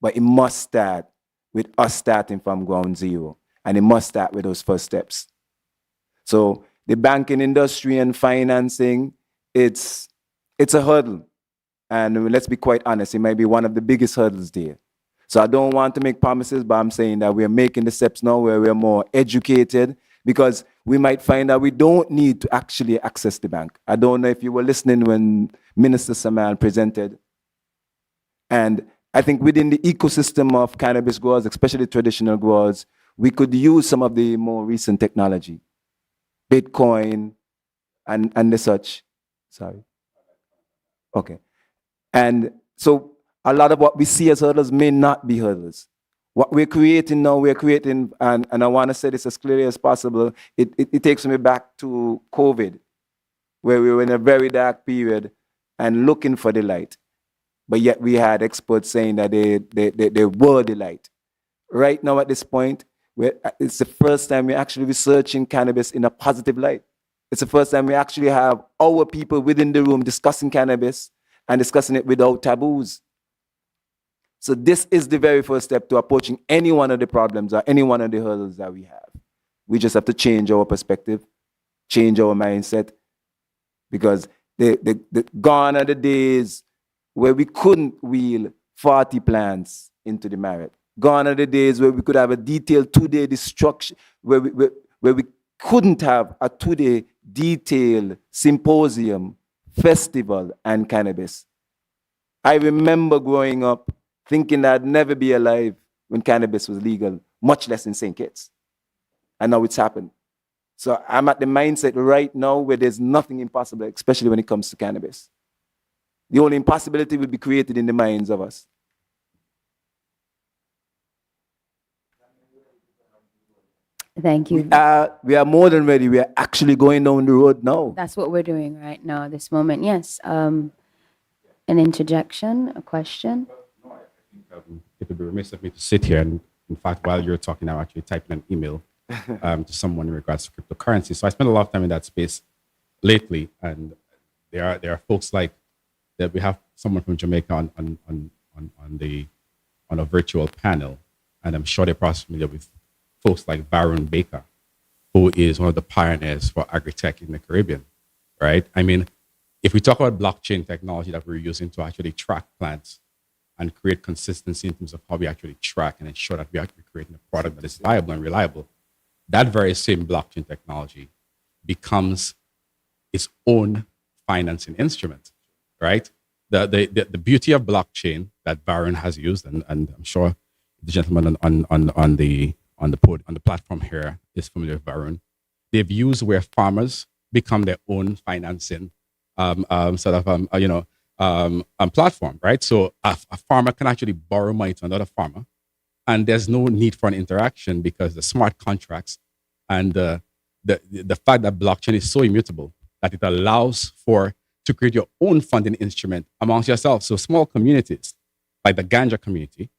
but it must start with us starting from ground zero, and it must start with those first steps. So the banking industry and financing, it's a hurdle. And let's be quite honest, it might be one of the biggest hurdles there. So I don't want to make promises, but I'm saying that we're making the steps now where we're more educated, because we might find that we don't need to actually access the bank. I don't know if you were listening when Minister Samal presented. And I think within the ecosystem of cannabis growers, especially traditional growers, we could use some of the more recent technology, Bitcoin and the such. Sorry. Okay. And so a lot of what we see as hurdles may not be hurdles. What we're creating now, and I want to say this as clearly as possible, it takes me back to COVID, where we were in a very dark period and looking for the light. But yet we had experts saying that they were the light. Right now at this point, it's the first time we're actually researching cannabis in a positive light. It's the first time we actually have our people within the room discussing cannabis and discussing it without taboos. So this is the very first step to approaching any one of the problems or any one of the hurdles that we have. We just have to change our perspective, change our mindset, because gone are the days where we couldn't wheel 40 plants into the market. Gone are the days where we could have a detailed 2-day destruction, where we couldn't have a 2-day detailed symposium, festival, and cannabis. I remember growing up thinking that I'd never be alive when cannabis was legal, much less in St. Kitts. And now it's happened. So I'm at the mindset right now where there's nothing impossible, especially when it comes to cannabis. The only impossibility will be created in the minds of us. Thank you. We are more than ready. We are actually going down the road now. That's what we're doing right now, this moment. Yes. An interjection, a question? It would be remiss of me to sit here and, in fact, while you're talking, I'm actually typing an email to someone in regards to cryptocurrency. So I spent a lot of time in that space lately, and there are folks like that. We have someone from Jamaica on a virtual panel, and I'm sure they're probably familiar with folks like Baron Baker, who is one of the pioneers for agri-tech in the Caribbean, right? I mean, if we talk about blockchain technology that we're using to actually track plants and create consistency in terms of how we actually track and ensure that we are creating a product that is viable and reliable, that very same blockchain technology becomes its own financing instrument, right? The beauty of blockchain that Baron has used, and I'm sure the gentleman on the platform here is familiar with Baron. They've used where farmers become their own financing platform, right? So a farmer can actually borrow money to another farmer, and there's no need for an interaction because the smart contracts and the fact that blockchain is so immutable that it allows to create your own funding instrument amongst yourselves. So small communities like the Ganja community,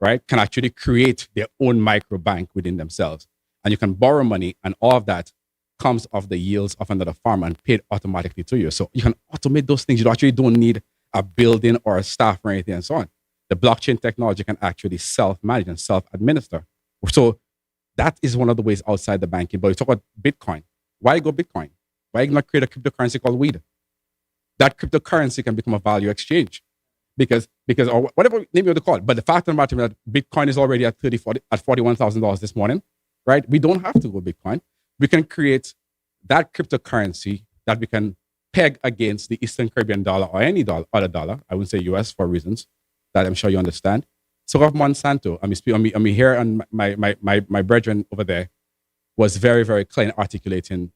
right, can actually create their own micro bank within themselves. And you can borrow money, and all of that comes off the yields of another farmer and paid automatically to you. So you can automate those things. You actually don't need a building or a staff or anything and so on. The blockchain technology can actually self-manage and self-administer. So that is one of the ways outside the banking. But we talk about Bitcoin. Why go Bitcoin? Why not create a cryptocurrency called weed? That cryptocurrency can become a value exchange. Because or whatever name you want to call it. But the fact of the matter is that Bitcoin is already at $41,000 this morning, right? We don't have to go Bitcoin. We can create that cryptocurrency that we can peg against the Eastern Caribbean dollar or any other dollar. I wouldn't say US for reasons that I'm sure you understand. So of Monsanto, I mean here, and my brethren over there was very, very clear in articulating,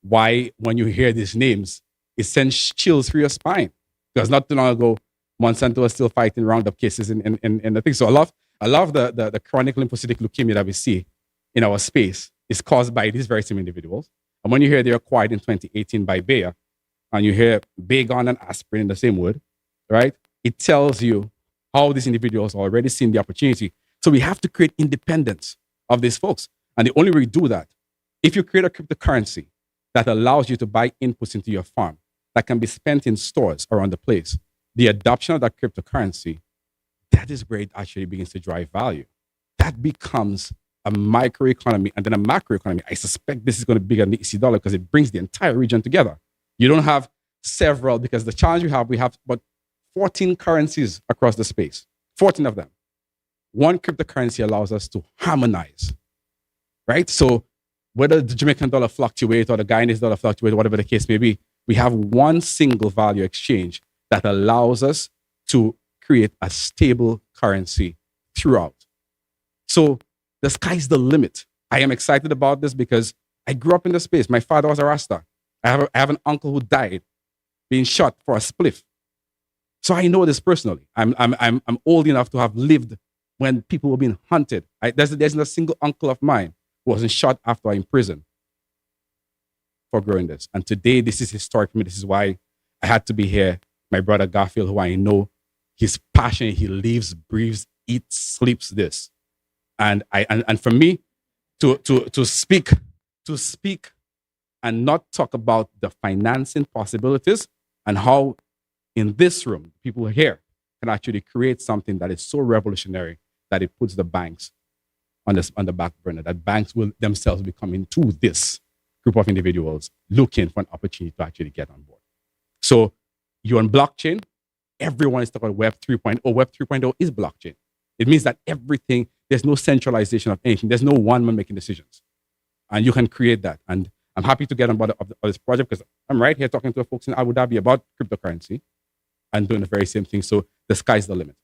why when you hear these names, it sends chills through your spine. Because not too long ago, Monsanto was still fighting Roundup cases in the thing. So I love the chronic lymphocytic leukemia that we see in our space is caused by these very same individuals. And when you hear they're acquired in 2018 by Bayer, and you hear Baygon and aspirin in the same word, right? It tells you how these individuals already seen the opportunity. So we have to create independence of these folks. And the only way we do that, if you create a cryptocurrency that allows you to buy inputs into your farm that can be spent in stores around the place, the adoption of that cryptocurrency, that is where it actually begins to drive value. That becomes a microeconomy and then a macroeconomy. I suspect this is going to be bigger than the EC dollar because it brings the entire region together. You don't have several, because the challenge we have about 14 currencies across the space, 14 of them. One cryptocurrency allows us to harmonize, right? So whether the Jamaican dollar fluctuates or the Guyanese dollar fluctuates, whatever the case may be, we have one single value exchange that allows us to create a stable currency throughout. So the sky's the limit. I am excited about this because I grew up in the space. My father was a Rasta. I have an uncle who died being shot for a spliff. So I know this personally. I'm old enough to have lived when people were being hunted. There's not a single uncle of mine who wasn't shot after in prison for growing this. And today, this is historic for me. This is why I had to be here. My brother Garfield, who I know, he's passionate. He lives, breathes, eats, sleeps this. And for me to speak and not talk about the financing possibilities and how in this room, people here can actually create something that is so revolutionary that it puts the banks on the back burner, that banks will themselves be coming to this group of individuals looking for an opportunity to actually get on board. So you're on blockchain, everyone is talking about Web 3.0. Web 3.0 is blockchain. It means that everything, there's no centralization of anything. There's no one man making decisions. And you can create that. And I'm happy to get on board of this project because I'm right here talking to the folks in Abu Dhabi about cryptocurrency and doing the very same thing. So the sky's the limit.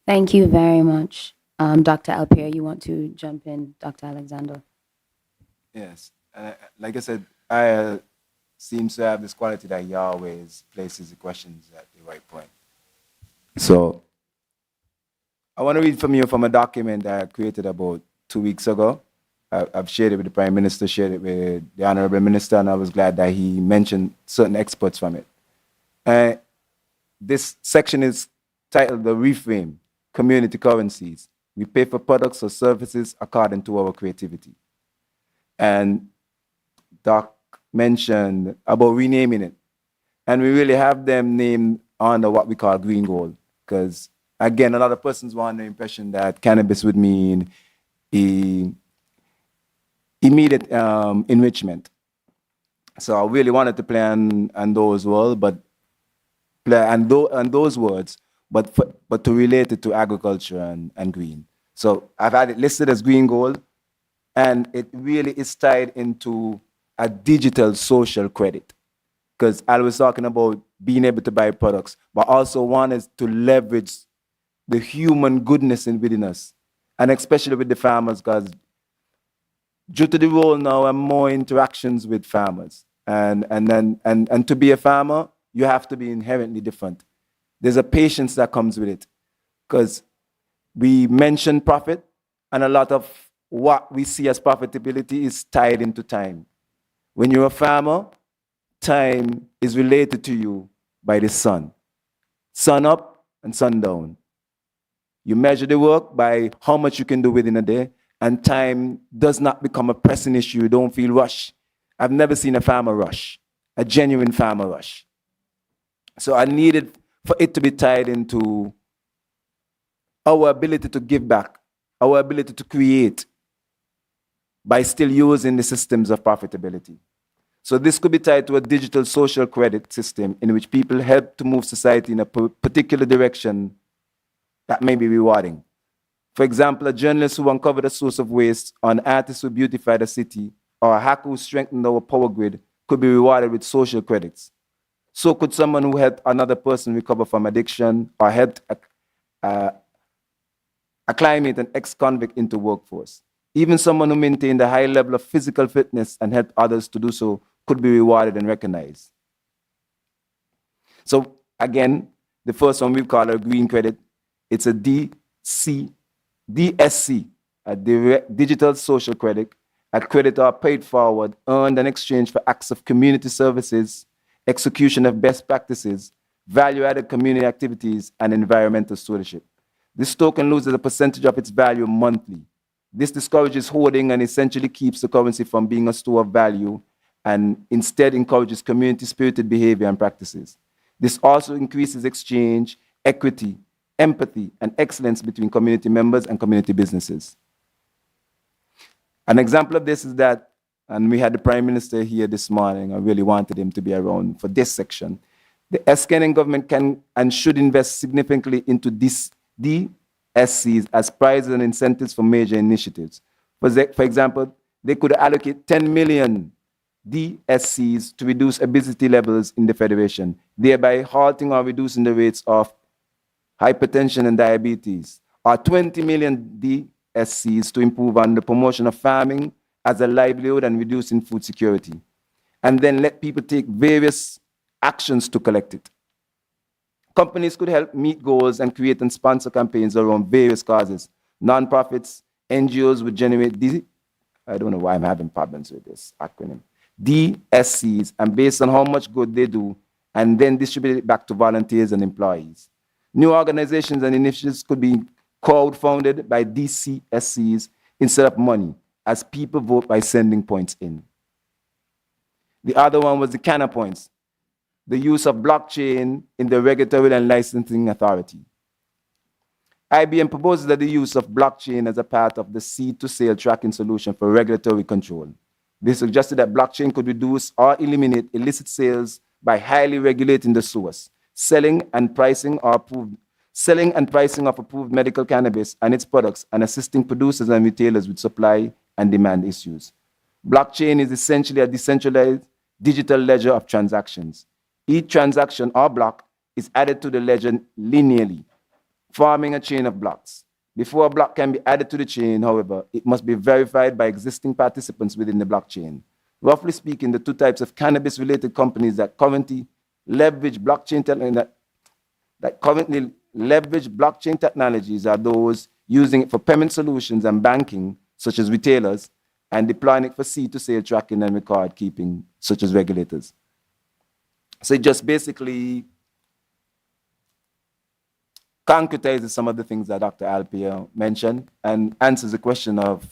Thank you very much. Dr. Alpier, you want to jump in, Dr. Alexander? Yes. Like I said, I seems to have this quality that he always places the questions at the right point. So I want to read from you from a document that I created about 2 weeks ago. I've shared it with the Prime Minister, shared it with the Honorable Minister, and I was glad that he mentioned certain experts from it. This section is titled The Reframe, Community Currencies. We pay for products or services according to our creativity. And Doc mentioned about renaming it. And we really have them named under what we call green gold. Because, again, a lot of persons were under the impression that cannabis would mean immediate enrichment. So I really wanted to play on those words, but those words, but to relate it to agriculture and green. So I've had it listed as green gold, and it really is tied into a digital social credit. Because I was talking about being able to buy products, but also wanted to leverage the human goodness within us, and especially with the farmers, because due to the role now and more interactions with farmers. And to be a farmer, you have to be inherently different. There's a patience that comes with it. Because we mention profit, and a lot of what we see as profitability is tied into time. When you're a farmer, time is related to you by the sun. Sun up and sun down. You measure the work by how much you can do within a day, and time does not become a pressing issue. You don't feel rushed. I've never seen a farmer rush, a genuine farmer rush. So I needed for it to be tied into our ability to give back, our ability to create by still using the systems of profitability. So this could be tied to a digital social credit system in which people help to move society in a particular direction that may be rewarding. For example, a journalist who uncovered a source of waste, or an artist who beautified a city, or a hacker who strengthened our power grid could be rewarded with social credits. So could someone who helped another person recover from addiction, or helped acclimate an ex-convict into workforce. Even someone who maintained a high level of physical fitness and helped others to do so could be rewarded and recognized. So again, the first one we call a green credit. It's a DSC, a digital social credit, a credit or paid forward, earned in exchange for acts of community services, execution of best practices, value-added community activities, and environmental stewardship. This token loses a percentage of its value monthly. This discourages hoarding and essentially keeps the currency from being a store of value, and instead encourages community-spirited behavior and practices. This also increases exchange, equity, empathy, and excellence between community members and community businesses. An example of this is that, and we had the Prime Minister here this morning, I really wanted him to be around for this section. The SKN government can and should invest significantly into this DSCs as prizes and incentives for major initiatives. For example, they could allocate 10 million DSCs to reduce obesity levels in the Federation, thereby halting or reducing the rates of hypertension and diabetes, or 20 million DSCs to improve on the promotion of farming as a livelihood and reducing food security, and then let people take various actions to collect it. Companies could help meet goals and create and sponsor campaigns around various causes. Nonprofits, NGOs would generate I don't know why I'm having problems with this acronym, DSCs, and based on how much good they do, and then distribute it back to volunteers and employees. New organizations and initiatives could be crowd-funded by DCSCs instead of money, as people vote by sending points in. The other one was the Canna points, the use of blockchain in the regulatory and licensing authority. IBM proposes that the use of blockchain as a part of the seed-to-sale tracking solution for regulatory control. They suggested that blockchain could reduce or eliminate illicit sales by highly regulating the source, selling and pricing of approved medical cannabis and its products, and assisting producers and retailers with supply and demand issues. Blockchain is essentially a decentralized digital ledger of transactions. Each transaction or block is added to the ledger linearly, forming a chain of blocks. Before a block can be added to the chain, however, it must be verified by existing participants within the blockchain. roughly speaking, the two types of cannabis-related companies that currently leverage blockchain technologies are those using it for payment solutions and banking, such as retailers, and deploying it for seed-to-sale tracking and record keeping, such as regulators. So it just basically concretizes some of the things that Dr. Alpia mentioned and answers the question of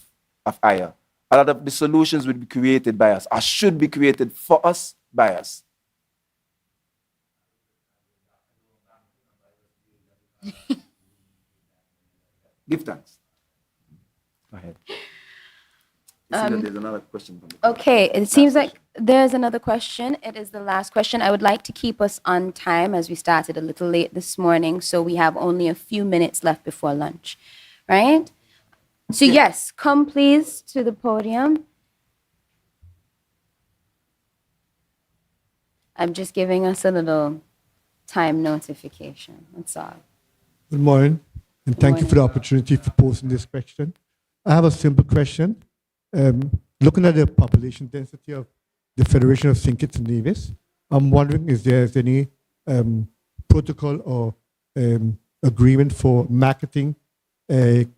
Aya. A lot of the solutions would be created by us, or should be created for us by us. Give thanks. Go ahead. There's another question from the Okay, it seems like there's another question. It is the last question. I would like to keep us on time as we started a little late this morning, so we have only a few minutes left before lunch, right? So yes, come please to the podium. I'm just giving us a little time notification, that's all. Good morning, and thank you for the opportunity for posing this question. I have a simple question. Looking at the population density of the Federation of St. Kitts and Nevis, I'm wondering if there's any protocol or agreement for marketing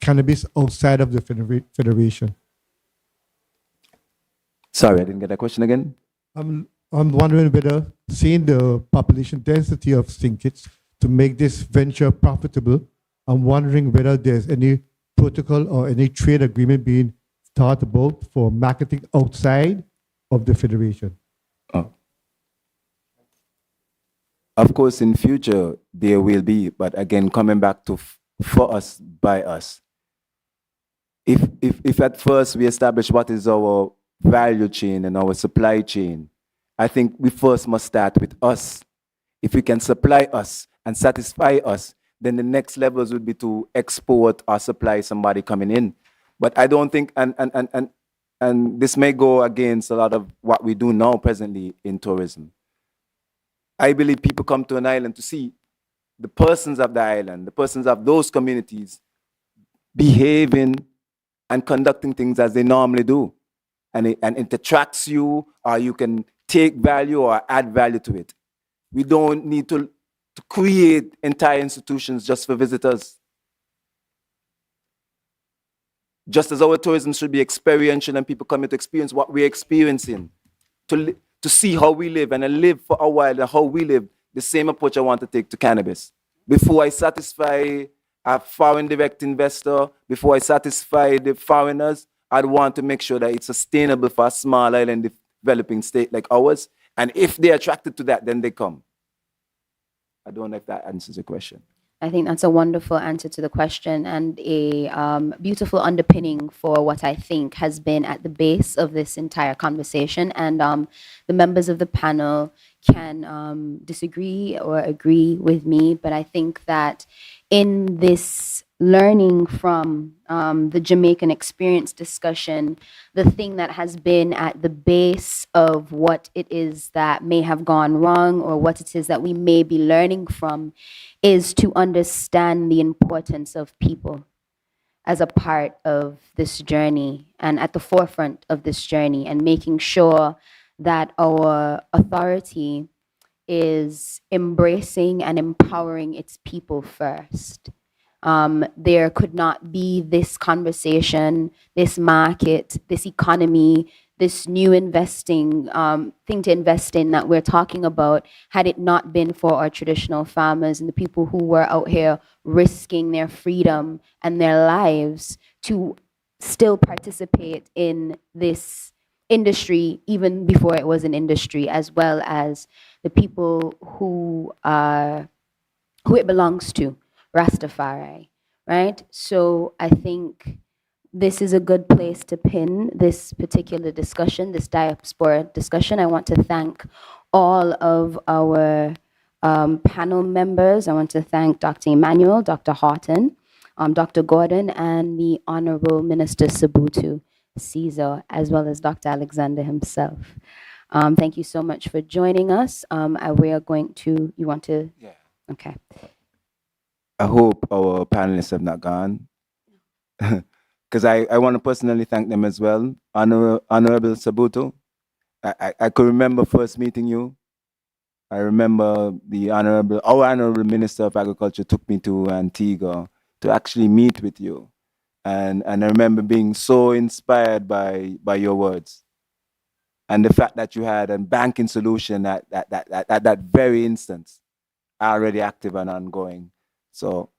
cannabis outside of the Federation. Sorry, I didn't get that question again. I'm wondering whether, seeing the population density of St. Kitts to make this venture profitable, I'm wondering whether there's any protocol or any trade agreement being thought about for marketing outside of the Federation. Oh. Of course, in future, there will be, but again, coming back to for us, by us. If at first we establish what is our value chain and our supply chain, I think we first must start with us. If we can supply us and satisfy us, then the next levels would be to export or supply somebody coming in. But I don't think, and this may go against a lot of what we do now presently in tourism. I believe people come to an island to see the persons of the island, the persons of those communities behaving and conducting things as they normally do. And it attracts you, or you can take value or add value to it. We don't need to create entire institutions just for visitors. Just as our tourism should be experiential and people come to experience what we're experiencing, to see how we live and live for a while and how we live, the same approach I want to take to cannabis. Before I satisfy a foreign direct investor, before I satisfy the foreigners, I'd want to make sure that it's sustainable for a small island developing state like ours. And if they're attracted to that, then they come. I don't know if that answers the question. I think that's a wonderful answer to the question and a beautiful underpinning for what I think has been at the base of this entire conversation. And the members of the panel can disagree or agree with me, but I think that in this learning from the Jamaican experience discussion, the thing that has been at the base of what it is that may have gone wrong or what it is that we may be learning from is to understand the importance of people as a part of this journey and at the forefront of this journey, and making sure that our authority is embracing and empowering its people first. There could not be this conversation, this market, this economy, this new investing thing to invest in that we're talking about, had it not been for our traditional farmers and the people who were out here risking their freedom and their lives to still participate in this industry, even before it was an industry, as well as the people who it belongs to, Rastafari, right? So I think this is a good place to pin this particular discussion, this diaspora discussion. I want to thank all of our panel members. I want to thank Dr. Emanuel, Dr. Haughton, Dr. Gordon, and the Honorable Minister Sabuto Caesar, as well as Dr. Alexander himself. Thank you so much for joining us. We are going to, you want to? Yeah. Okay. I hope our panelists have not gone. Because I want to personally thank them as well. Honorable Sabuto, I could remember first meeting you. I remember our honorable Minister of Agriculture took me to Antigua to actually meet with you. And I remember being so inspired by your words. And the fact that you had a banking solution at that very instance, already active and ongoing. So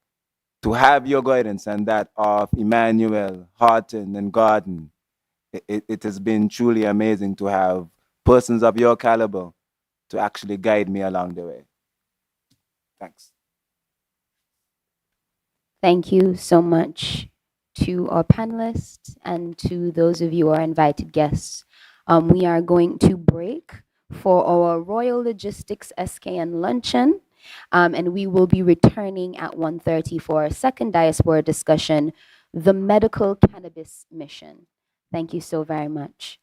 to have your guidance and that of Emanuel, Haughton, and Garden, it has been truly amazing to have persons of your caliber to actually guide me along the way. Thanks. Thank you so much to our panelists and to those of you, our invited guests. We are going to break for our Royal Logistics SKN luncheon, and we will be returning at 1:30 for our second diaspora discussion, the Medical Cannabis Mission. Thank you so very much.